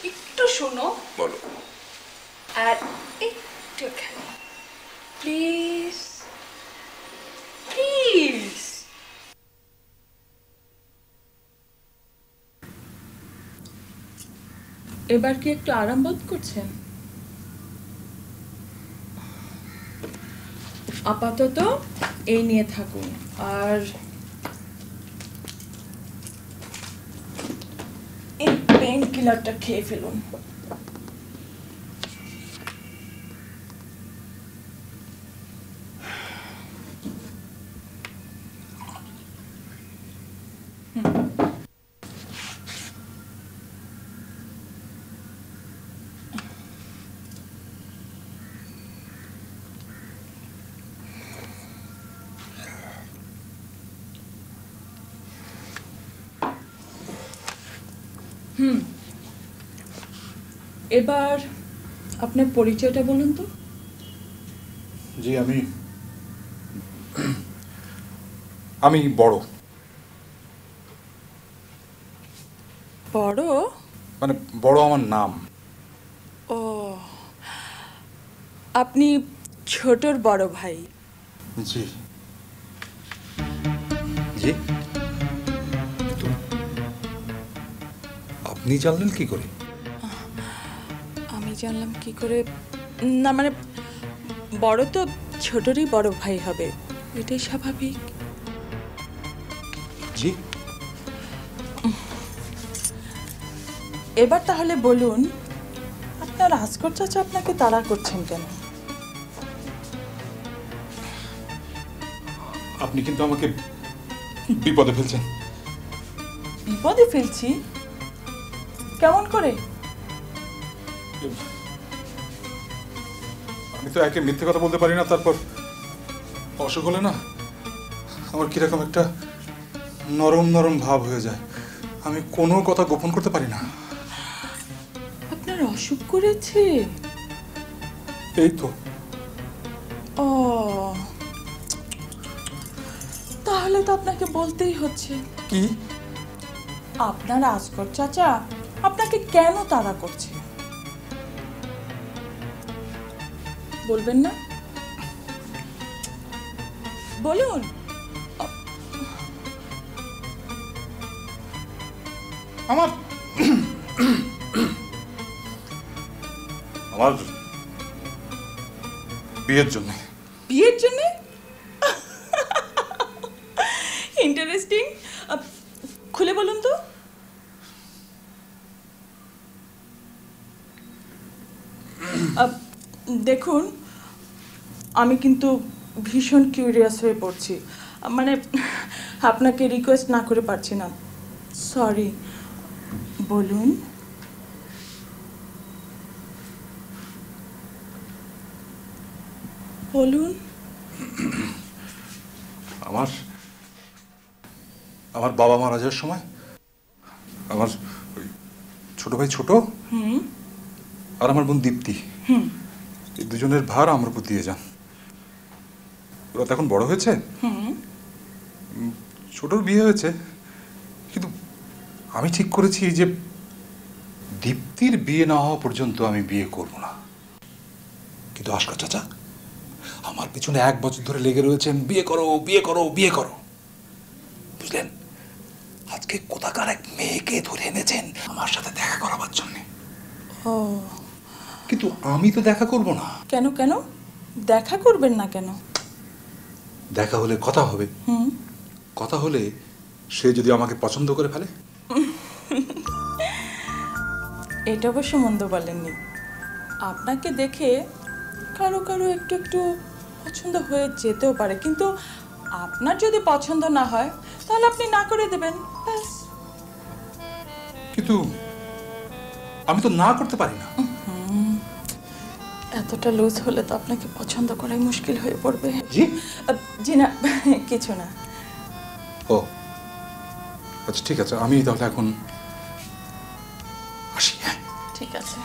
একটু শোনো। বলো। আর একটুখানি প্লিজ প্লিজ। এবার কি একটু আরাম বোধ করছেন? আপাতত এই নিয়ে থাকুন, আর এই পেইন কিলারটা খেয়ে ফেলুন। এবার আপনার পরিচয়টা বলুন তো। জি, আমি বড়। বড় মানে বড় আমার নাম। ও, আপনি ছোটর বড় ভাই? জি জি। আপনি জানলেন কি করে? আমি জানলাম কি করে? না মানে বড় তো ছোটরই বড় ভাই হবে, এটাই স্বাভাবিক। জি। এবার তাহলে বলুন, আপনার আজকর চাচা আপনাকে তাড়া করছেন কেন? আপনি কিন্তু আমাকে বিপদে ফেলছেন। বিপদে ফেলছি? কেমন করে? আমি তো একে মিথ্যে কথা বলতে পারি না, তারপর অসুখ হলে না আমার কিরকম একটা নরম নরম ভাব হয়ে যায়। আমি কোনো কথা গোপন করতে পারি না। আপনার অসুখ করেছে? এই তো। ও, তাহলে তো আপনাকে বলতেই হচ্ছে। কি? আপনার আজকর চাচা আপনাকে কেন তাড়া করছে বলবেন না? বলুন। আমার বিয়ের জন্য। বিয়ের জন্য? Interview interesting. খুলে বলুন তো। দেখুন, আমি কিন্তু ভীষণ কিউরিয়াস হয়ে পড়ছি, মানে আপনাকে রিকোয়েস্ট না করে পারছি না, সরি। বলুন। বলুন। আমার বাবা মারা যাওয়ার সময় আমার ওই ছোট ভাই ছোট আর আমার বোন দীপ্তি, এই দুজনের ভার আমার উপর দিয়ে যান। ওরা তো এখন বড় হয়েছে, ছোটর বিয়ে হয়েছে, কিন্তু আমি ঠিক করেছি যে দীপ্তির বিয়ে না হওয়া পর্যন্ত আমি বিয়ে করব না। কিন্তু আশকা চাচা আমার পিছনে 1 বছর ধরে লেগে রয়েছেন, বিয়ে করো বিয়ে করো বিয়ে করো, বুঝলেন? আজকে কোথাকার এক মেয়েকে ধরে এনেছেন আমার সাথে দেখা করাবার জন্য। ও, কিন্তু আমি তো দেখা করব না। কেন কেন দেখা করবেন না কেন? দেখা হলে কথা হবে, কথা হলে সে যদি আমাকে পছন্দ করে ফেলে। এটা অবশ্য মন্দ বলেননি। আপনাকে দেখে কারো কারো একটু একটু পছন্দ হয়ে যেতেও পারে, কিন্তু আপনার যদি পছন্দ না হয় তাহলে আপনি না করে দেবেন, ব্যাস। কিন্তু আমি তো না করতে পারি না। এতটা লুজ হলে তো আপনাকে পছন্দ করাই মুশকিল হয়ে পড়বে। জি জি না, কিছু না। ও আচ্ছা, ঠিক আছে, আমি তাহলে এখন আসি। হ্যাঁ ঠিক আছে।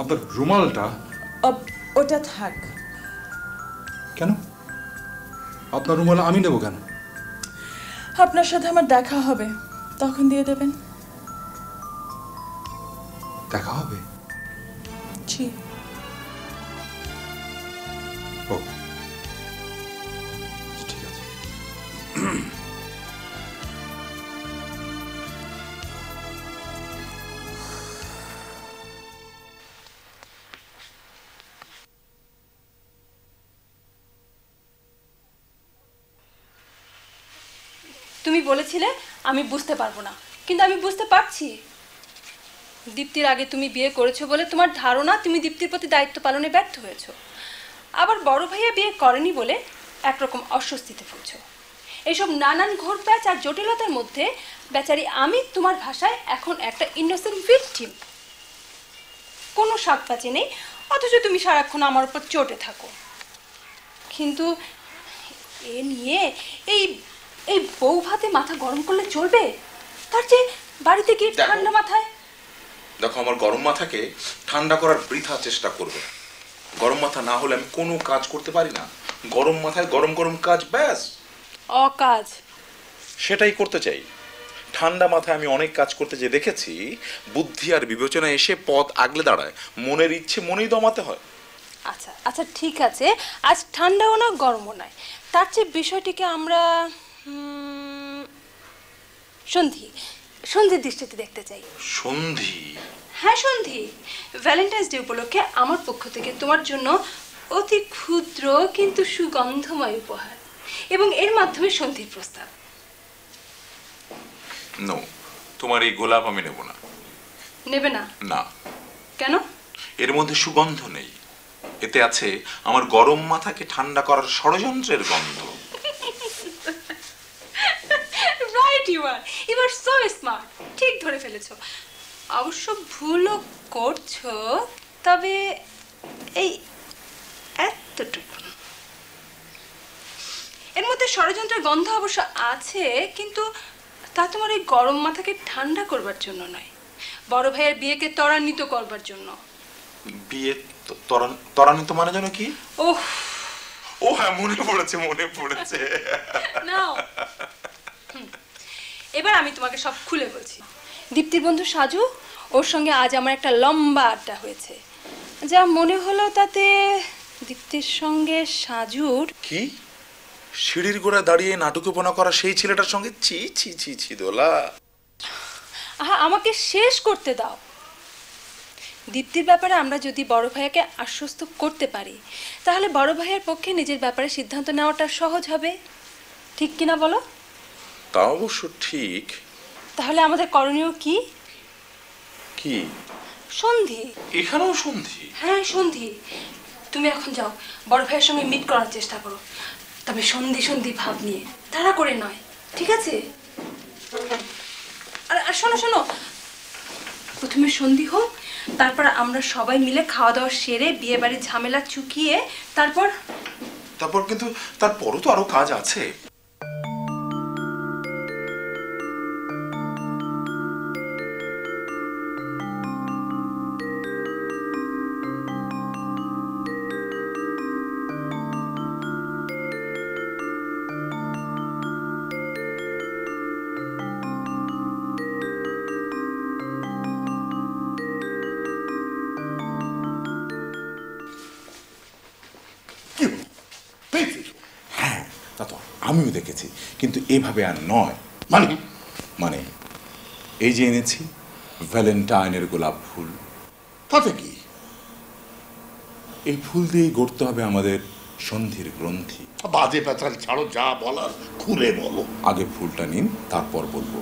আপনার রুমালটা ওটা থাক। কেন? আপনার রুমাল আমি নেব কেন? আপনার সাথে আমার দেখা হবে, তখন দিয়ে দেবেন। দেখা হবে? জি। ও ঠিক আছে। তুমি বলেছিলে আমি বুঝতে পারবো না, কিন্তু আমি বুঝতে পারছি। দীপ্তির আগে তুমি বিয়ে করেছো বলে তোমার ধারণা তুমি দীপ্তির প্রতি দায়িত্ব পালনে ব্যর্থ হয়েছো। আবার বড় ভাইয়া বিয়ে করেনি বলে একরকম অস্বস্তিতে ভুগছো। এইসব নানান ঘোরপ্যাচ আর জটিলতার মধ্যে বেচারি আমি তোমার ভাষায় এখন একটা ইনোসেন্ট ভিকটিম। কোনো শাক পাচি নেই, অথচ তুমি সারাক্ষণ আমার উপর চটে থাকো। কিন্তু এ নিয়ে এই এই বউ ভাতে মাথা গরম করলে চলবে? তার চেয়ে বাড়িতে গিয়ে ঠান্ডা মাথায়। দেখো, আমার গরম মাথাকে ঠান্ডা করার বৃথা চেষ্টা করবে। গরম মাথা না হলে আমি কোনো কাজ করতে পারি না। গরম মাথায় গরম গরম কাজ, ব্যাস। অকাজ সেটাই করতে চাই। ঠান্ডা মাথায় আমি অনেক কাজ করতে যে দেখেছি, বুদ্ধি আর বিবেচনা এসে পথ আগলে দাঁড়ায়, মনের ইচ্ছে মনেই দমাতে হয়। আচ্ছা আচ্ছা ঠিক আছে, আজ ঠান্ডাও না গরমও নয়, তার চেয়ে বিষয়টিকে আমরা সন্ধির দৃষ্টিতে দেখতে চাই। সন্ধি? হ্যাঁ সন্ধি। ভ্যালেন্টাইন্স ডে উপলক্ষে আমার পক্ষ থেকে তোমার জন্য অতি ক্ষুদ্র কিন্তু সুগন্ধময় উপহার, এবং এর মাধ্যমে সন্ধির প্রস্তাব। নো, তোমার এই গোলাপ আমি নেব না। নেবে না? না। কেন? এর মধ্যে সুগন্ধ নেই, এতে আছে আমার গরম মাথাকে ঠান্ডা করার ষড়যন্ত্রের গন্ধ। Right, you are so smart. ঠিক ধরে ফেলেছো। অবশ্য ভুলও করছো, তবে এই এতটুকু। এর মধ্যে ষড়যন্ত্রের গন্ধ অবশ্য আছে, কিন্তু তা তোমার এই গরম মাথাকে ঠান্ডা করবার জন্য নয়, বড় ভাইয়ের বিয়েকে ত্বরান্বিত করবার জন্য। বিয়ে ত্বরান্বিত মানে জানো কি? ওহ, ও হ্যাঁ, মনে পড়েছে। নাও, এবার আমি তোমাকে সব খুলে বলছি। দীপ্তির বন্ধু সাজু, ওর সঙ্গে আজ আমার একটা লম্বা আড্ডা হয়েছে। যা মনে হলো তাতে দীপ্তির সঙ্গে সাজুর। কি? সিঁড়ির গোড়া দাঁড়িয়ে নাটুকেপনা করা সেই ছেলেটার সঙ্গে? ছি ছি ছি ছি দোলা। আহা, আমাকে শেষ করতে দাও। দীপ্তির ব্যাপারে আমরা যদি বড় ভাইয়াকে আশ্বস্ত করতে পারি তাহলে বড় ভাইয়ের পক্ষে নিজের ব্যাপারে সিদ্ধান্ত নেওয়াটা সহজ হবে, ঠিক কিনা বলো? তা অবশ্য ঠিক। তাহলে আমাদের করণীয় কি? কি? সন্ধি। এখানেও সন্ধি? হ্যাঁ সন্ধি। তুমি এখন যাও, বড় ভাইয়ের সঙ্গে মিট করার চেষ্টা করো, তবে সন্ধি সন্ধি ভাব নিয়ে, তাড়া করে নয়, ঠিক আছে? আর শোনো শোনো, প্রথমে সন্ধি হোক, তারপর আমরা সবাই মিলে খাওয়া দাওয়া সেরে বিয়ে বাড়ির ঝামেলা চুকিয়ে তারপর কিন্তু তারপরও তো আরো কাজ আছে। হ্যাঁ তা তো আমিও দেখেছি, কিন্তু এভাবে আর নয়। মানে এই যে এনেছি ভ্যালেন্টাইনের গোলাপ ফুল। তাতে কি? এই ফুল দিয়েই গড়তে হবে আমাদের সন্ধির গ্রন্থি। বাজে পেঁচাল ছাড়ো, যা বলার খুলে বলো। আগে ফুলটা নিন, তারপর বলবো।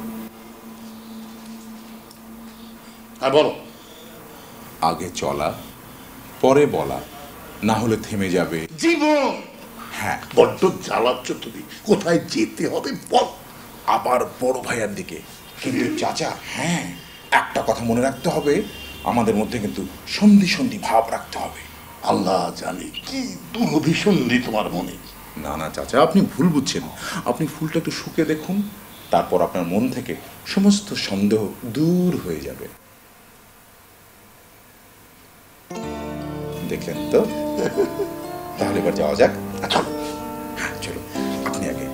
হ্যাঁ বলো। আগে চলা, পরে বলা, না হলে থেমে যাবে জীবন। হ্যাঁ, বড্ড জ্বালাচ্ছ তুমি। কোথায় যেতে হবে বল। আবার বড় ভাইয়ার দিকে। কিন্তু চাচা, হ্যাঁ, একটা কথা মনে রাখতে হবে, আমাদের মধ্যে কিন্তু সন্ধি সন্ধি ভাব রাখতে হবে। আল্লাহ জানে কি দুরভিসন্ধি তোমার মনে। না না চাচা, আপনি ভুল বুঝছেন। আপনি ফুলটা একটু শুকে দেখুন, তারপর আপনার মন থেকে সমস্ত সন্দেহ দূর হয়ে যাবে। দেখলেন তো? তাহলে এবার যাওয়া যাক। চলো। হ্যাঁ চলো, আপনি আগে।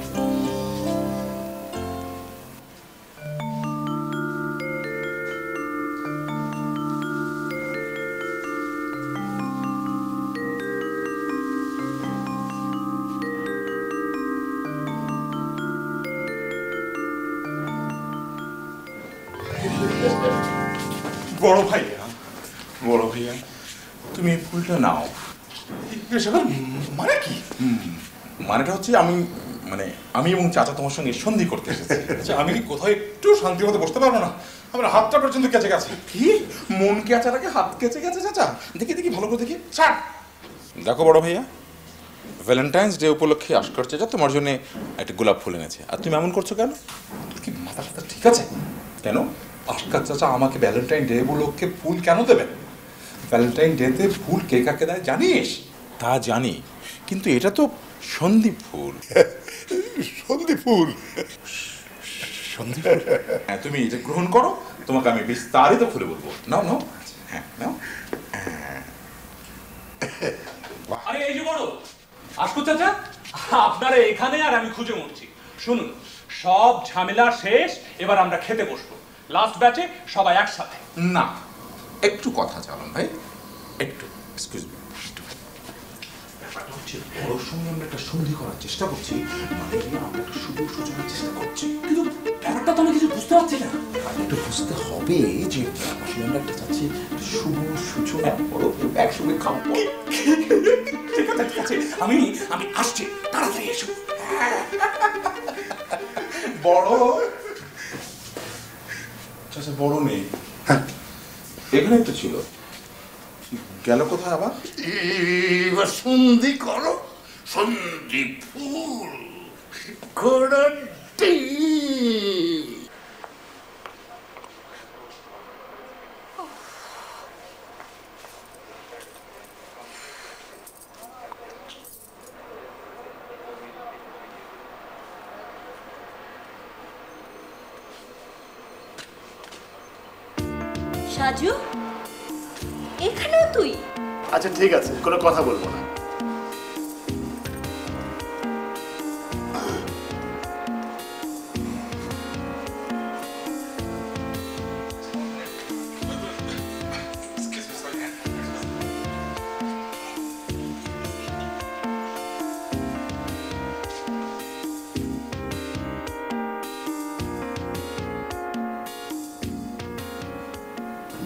বড় ভাইয়া, বড় ভাইয়া, তুমি এই ফুলটা নাও। মানে কি? মানেটা হচ্ছে আমি এবং চাচা তোমার সঙ্গে সন্ধি করতে এসেছি। আচ্ছা, আমি কি কোথাও একটু শান্তি মতো বসতে পারবো না? আমার হাতটা পর্যন্ত কেচে গেছে। কি মন কেচাটাকে হাত কেচে গেছে চাচা? দেখি দেখি ভালো করে দেখি। ছাড়। দেখো বড় ভাইয়া, ভ্যালেন্টাইন্স ডে উপলক্ষে আশকর চাচা তোমার জন্য একটা গোলাপ ফুল এনেছে, আর তুমি এমন করছো কেন? তোর কি মাথা টাথা ঠিক আছে? কেন? আশকার চাচা আমাকে ভ্যালেন্টাইন ডে উপলক্ষে ফুল কেন দেবেন? ভ্যালেন্টাইন ডেতে ফুল কে কাকে দেয় জানিস? তা জানি, কিন্তু এটা তো সন্ধি ফুল। সন্ধি ফুল। সন্ধি ফুল? হ্যাঁ, তুমি এটা গ্রহণ করো, তোমাকে আমি বিস্তারিত খুলে বলবো। নাও নাও। হ্যাঁ নাও। আরে এই যে বড় আশকর চাচা, আপনারা এখানে আর আমি খুঁজে মরছি। শুনুন, সব ঝামেলা শেষ, এবার আমরা খেতে বসবো। লাস্ট ব্যাচে সবাই একসাথে। না, একটু কথা চালান ভাই, একটু। Excuse me. ব্যাপারটা হচ্ছে বড়োর সঙ্গে আমরা একটা সন্ধি করার চেষ্টা করছি, মানে আমরা একটা শুভ সূচনার চেষ্টা করছি। কিন্তু ব্যাপারটা তো আমি কিছু বুঝতে পারছি না। একটু বুঝতে হবে যে আসলে আমরা একটা চাচ্ছি শুভ সূচনা, বড় একসঙ্গে খাবো। ঠিক আছে ঠিক আছে, আমি আসছি, তাড়াতাড়ি এসো। বড় চাচা, বড় নেই। এখানে তো ছিল, গেল কোথায় আবার? এবার সন্ধি করো। সন্ধি ফুল ঘোড়াটি। সাজু, এখানেও তুই? আচ্ছা ঠিক আছে, কোনো কথা বলবো না।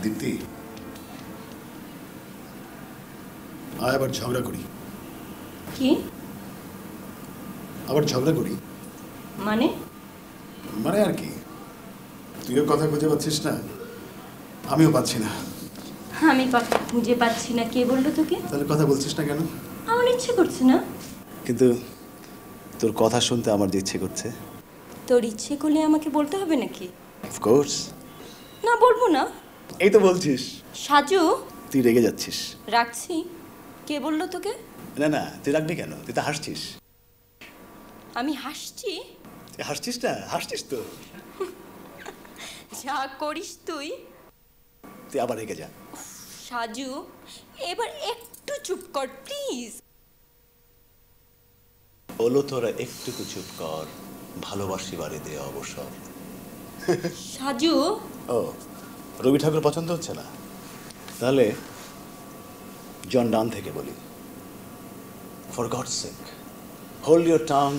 দীপ্তি, আয় আবার ঝগড়া করি। কি আবার ঝগড়া করি মানে? মানে আর কি, তুইও কথা খুঁজে পাচ্ছিস না, আমিও পাচ্ছি না। আমি কথা খুঁজে পাচ্ছি না, কে বললো তোকে? তাহলে কথা বলছিস না কেন? আমার ইচ্ছে করছে না। কিন্তু তোর কথা শুনতে আমার যে ইচ্ছে করছে। তোর ইচ্ছে করলে আমাকে বলতে হবে নাকি? অফকোর্স। না বলবো না। এই তো বলছিস। সাজু, তুই রেগে যাচ্ছিস। রাখছি। কে বললো তোকে? না না, তুই রাখবি কেন? তুই তো হাসছিস। আমি হাসছি? তুই হাসছিস না? হাসছিস তো। যা করিস তুই। তুই আবার রেগে যা। সাজু, এবার একটু চুপ কর প্লিজ। বলো তোরা একটুকু চুপ কর, ভালোবাসি বাড়ি দে অবসর। সাজু। ও, রবি ঠাকুর পছন্দ হচ্ছে না? তাহলে জন ডান থেকে বলি, for God's sake hold your tongue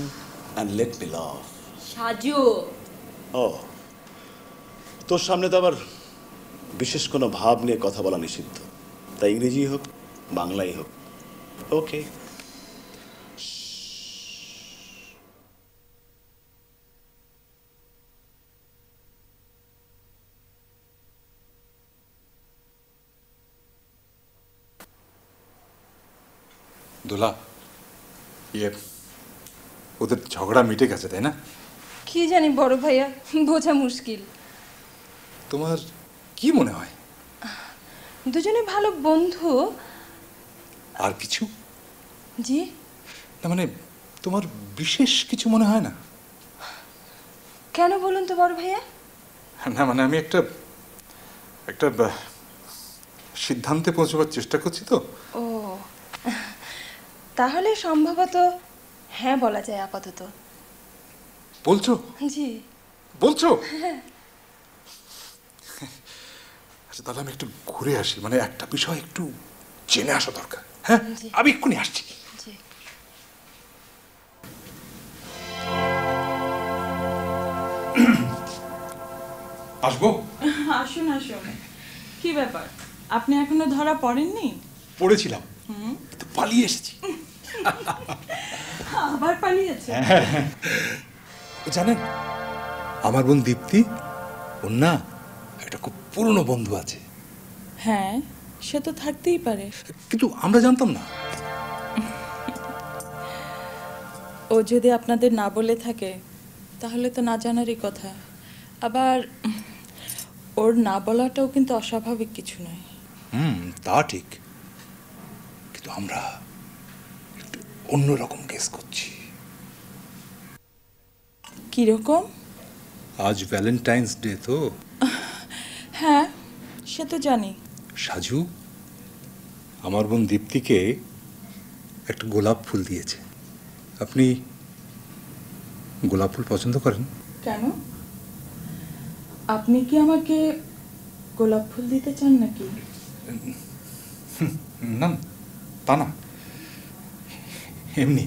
and let me love. Saju. ও, তোর সামনে তো আবার বিশেষ কোনো ভাব নিয়ে কথা বলা নিষিদ্ধ, তাই ইংরেজি হোক বাংলাই হোক। ওকে। দোলা, ওদের ঝগড়া মিটে গেছে তাই না? কি জানি বড় ভাইয়া, বোঝা মুশকিল। তোমার কি মনে হয়? দুজনে ভালো বন্ধু। আর কিছু? জি না মানে তোমার বিশেষ কিছু মনে হয় না? কেন বলুন তো বড় ভাইয়া? না মানে আমি একটা সিদ্ধান্তে পৌঁছবার চেষ্টা করছি তো। ও, তাহলে সম্ভবত হ্যাঁ বলা যায় আপাতত। বলছো? জি বলছো? আচ্ছা তাহলে আমি একটু ঘুরে আসি, মানে একটা বিষয় একটু জেনে আসা দরকার। হ্যাঁ, আমি এক্ষুনি আসছি। জি। আসবো? আসুন আসুন। কি ব্যাপার, আপনি এখনো ধরা পড়েননি? পড়েছিলাম, তো পালিয়ে এসেছি। আবার পালিয়েছে? জানেন, আমার বোন দীপ্তি, ওর না একটা খুব পুরনো বন্ধু আছে। হ্যাঁ, সে তো থাকতেই পারে, কিন্তু আমরা জানতাম না। ও যদি আপনাদের না বলে থাকে তাহলে তো না জানারই কথা। আবার ওর না বলাটাও কিন্তু অস্বাভাবিক কিছু নয়। তা ঠিক, কিন্তু আমরা একটু অন্যরকম গেস করছি। কিরকম? আজ ভ্যালেন্টাইন্স ডে তো। হ্যাঁ, সে তো জানি। সাজু আমার বোন দীপ্তিকে একটা গোলাপ ফুল দিয়েছে। আপনি গোলাপ ফুল পছন্দ করেন? কেন? আপনি কি আমাকে গোলাপ ফুল দিতে চান নাকি? না তা না, এমনি।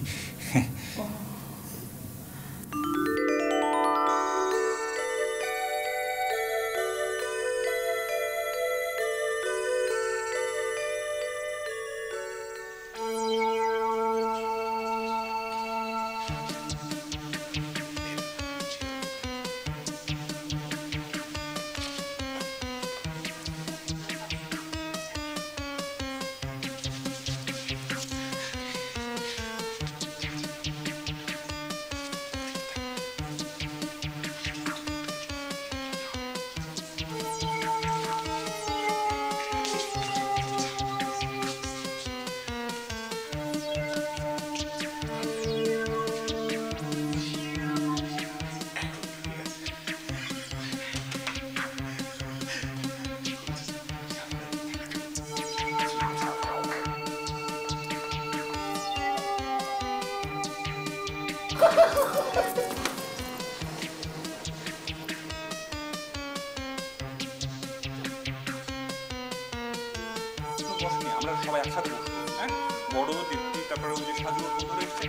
আমরা সবাই একসাথে বসবো। হ্যাঁ, বড় দীপ্তি, তারপরে ওই যে সাজু বন্ধুরা এসছে।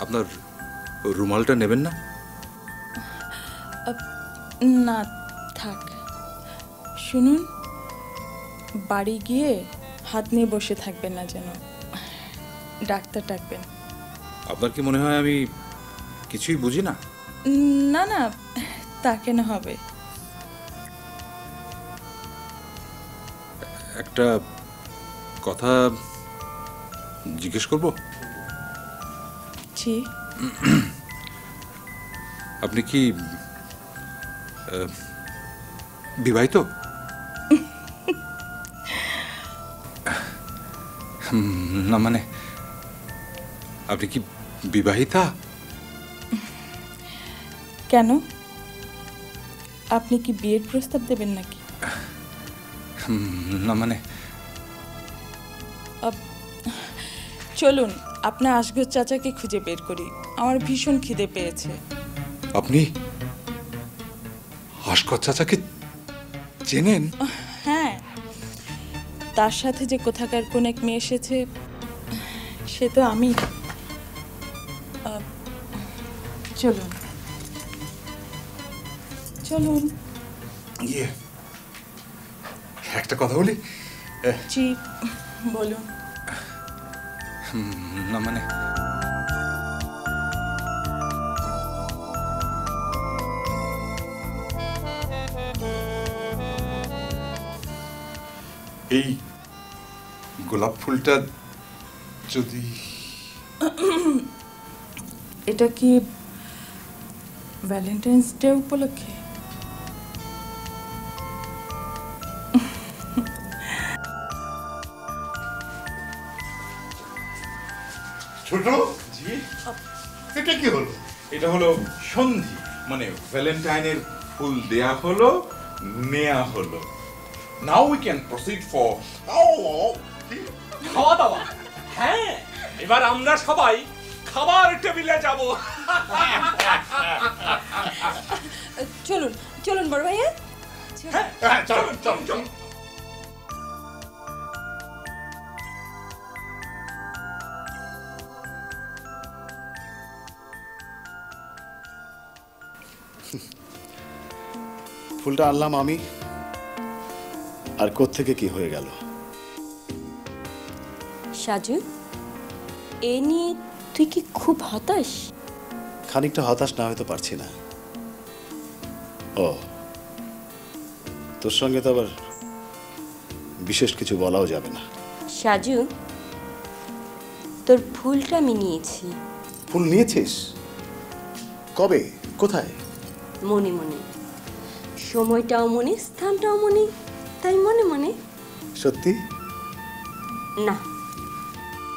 আপনার রুমালটা নেবেন না? না থাক। শুনুন, বাড়ি গিয়ে হাত নিয়ে বসে থাকবেন না যেন, ডাক্তার ডাকবেন। আপনার কি মনে হয় আমি কিছুই বুঝি না? না না, তা কেন হবে? একটা কথা জিজ্ঞেস করব? জি। আপনি কি বিবাহিত? না মানে আপনি কি বিবাহিতা? কেন, আপনি কি বিয়ের প্রস্তাব দেবেন নাকি? না মানে চলুন আপনার আসগর চাচাকে খুঁজে বের করি, আমার ভীষণ খিদে পেয়েছে। আপনি আসগর চাচাকে চেনেন? হ্যাঁ, তার সাথে যে কোথাকার কোন এক মেয়ে এসেছে সে তো আমি। চলুন চলুন। ইয়ে, একটা কথা বলি। জি বলুন। না মানে এই গোলাপ ফুলটা যদি এটা কি ভ্যালেন্টাইন্স ডে উপলক্ষে? ছোট জি, এটা কি হলো? এটা হলো সন্ধি, মানে ভ্যালেন্টাইনের ফুল দেয়া হলো, নেয়া হলো। Now we can proceed for খাওয়া দাওয়া। হ্যাঁ, এবার আমরা সবাই খাবার টেবিলে যাব। চলুন চলুন বড় ভাইয়া। চলুন চলুন চলুন। ফুলটা আনলাম আমি, আর কোত্থেকে কি হয়ে গেল। সাজু, এ নিয়ে তুই কি খুব হতাশ? খানিকটা হতাশ না হয়তো পারছি না। ও, তোর সঙ্গে তো আবার বিশেষ কিছু বলাও যাবে না। সাজু, তোর ফুলটা আমি নিয়েছি। ফুল নিয়েছিস? কবে, কোথায়? মনে মনে, সময়টাও মনে, স্থানটাও মনে, তাই মনে মনে। সত্যি? না।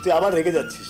তুই আবার রেগে যাচ্ছিস।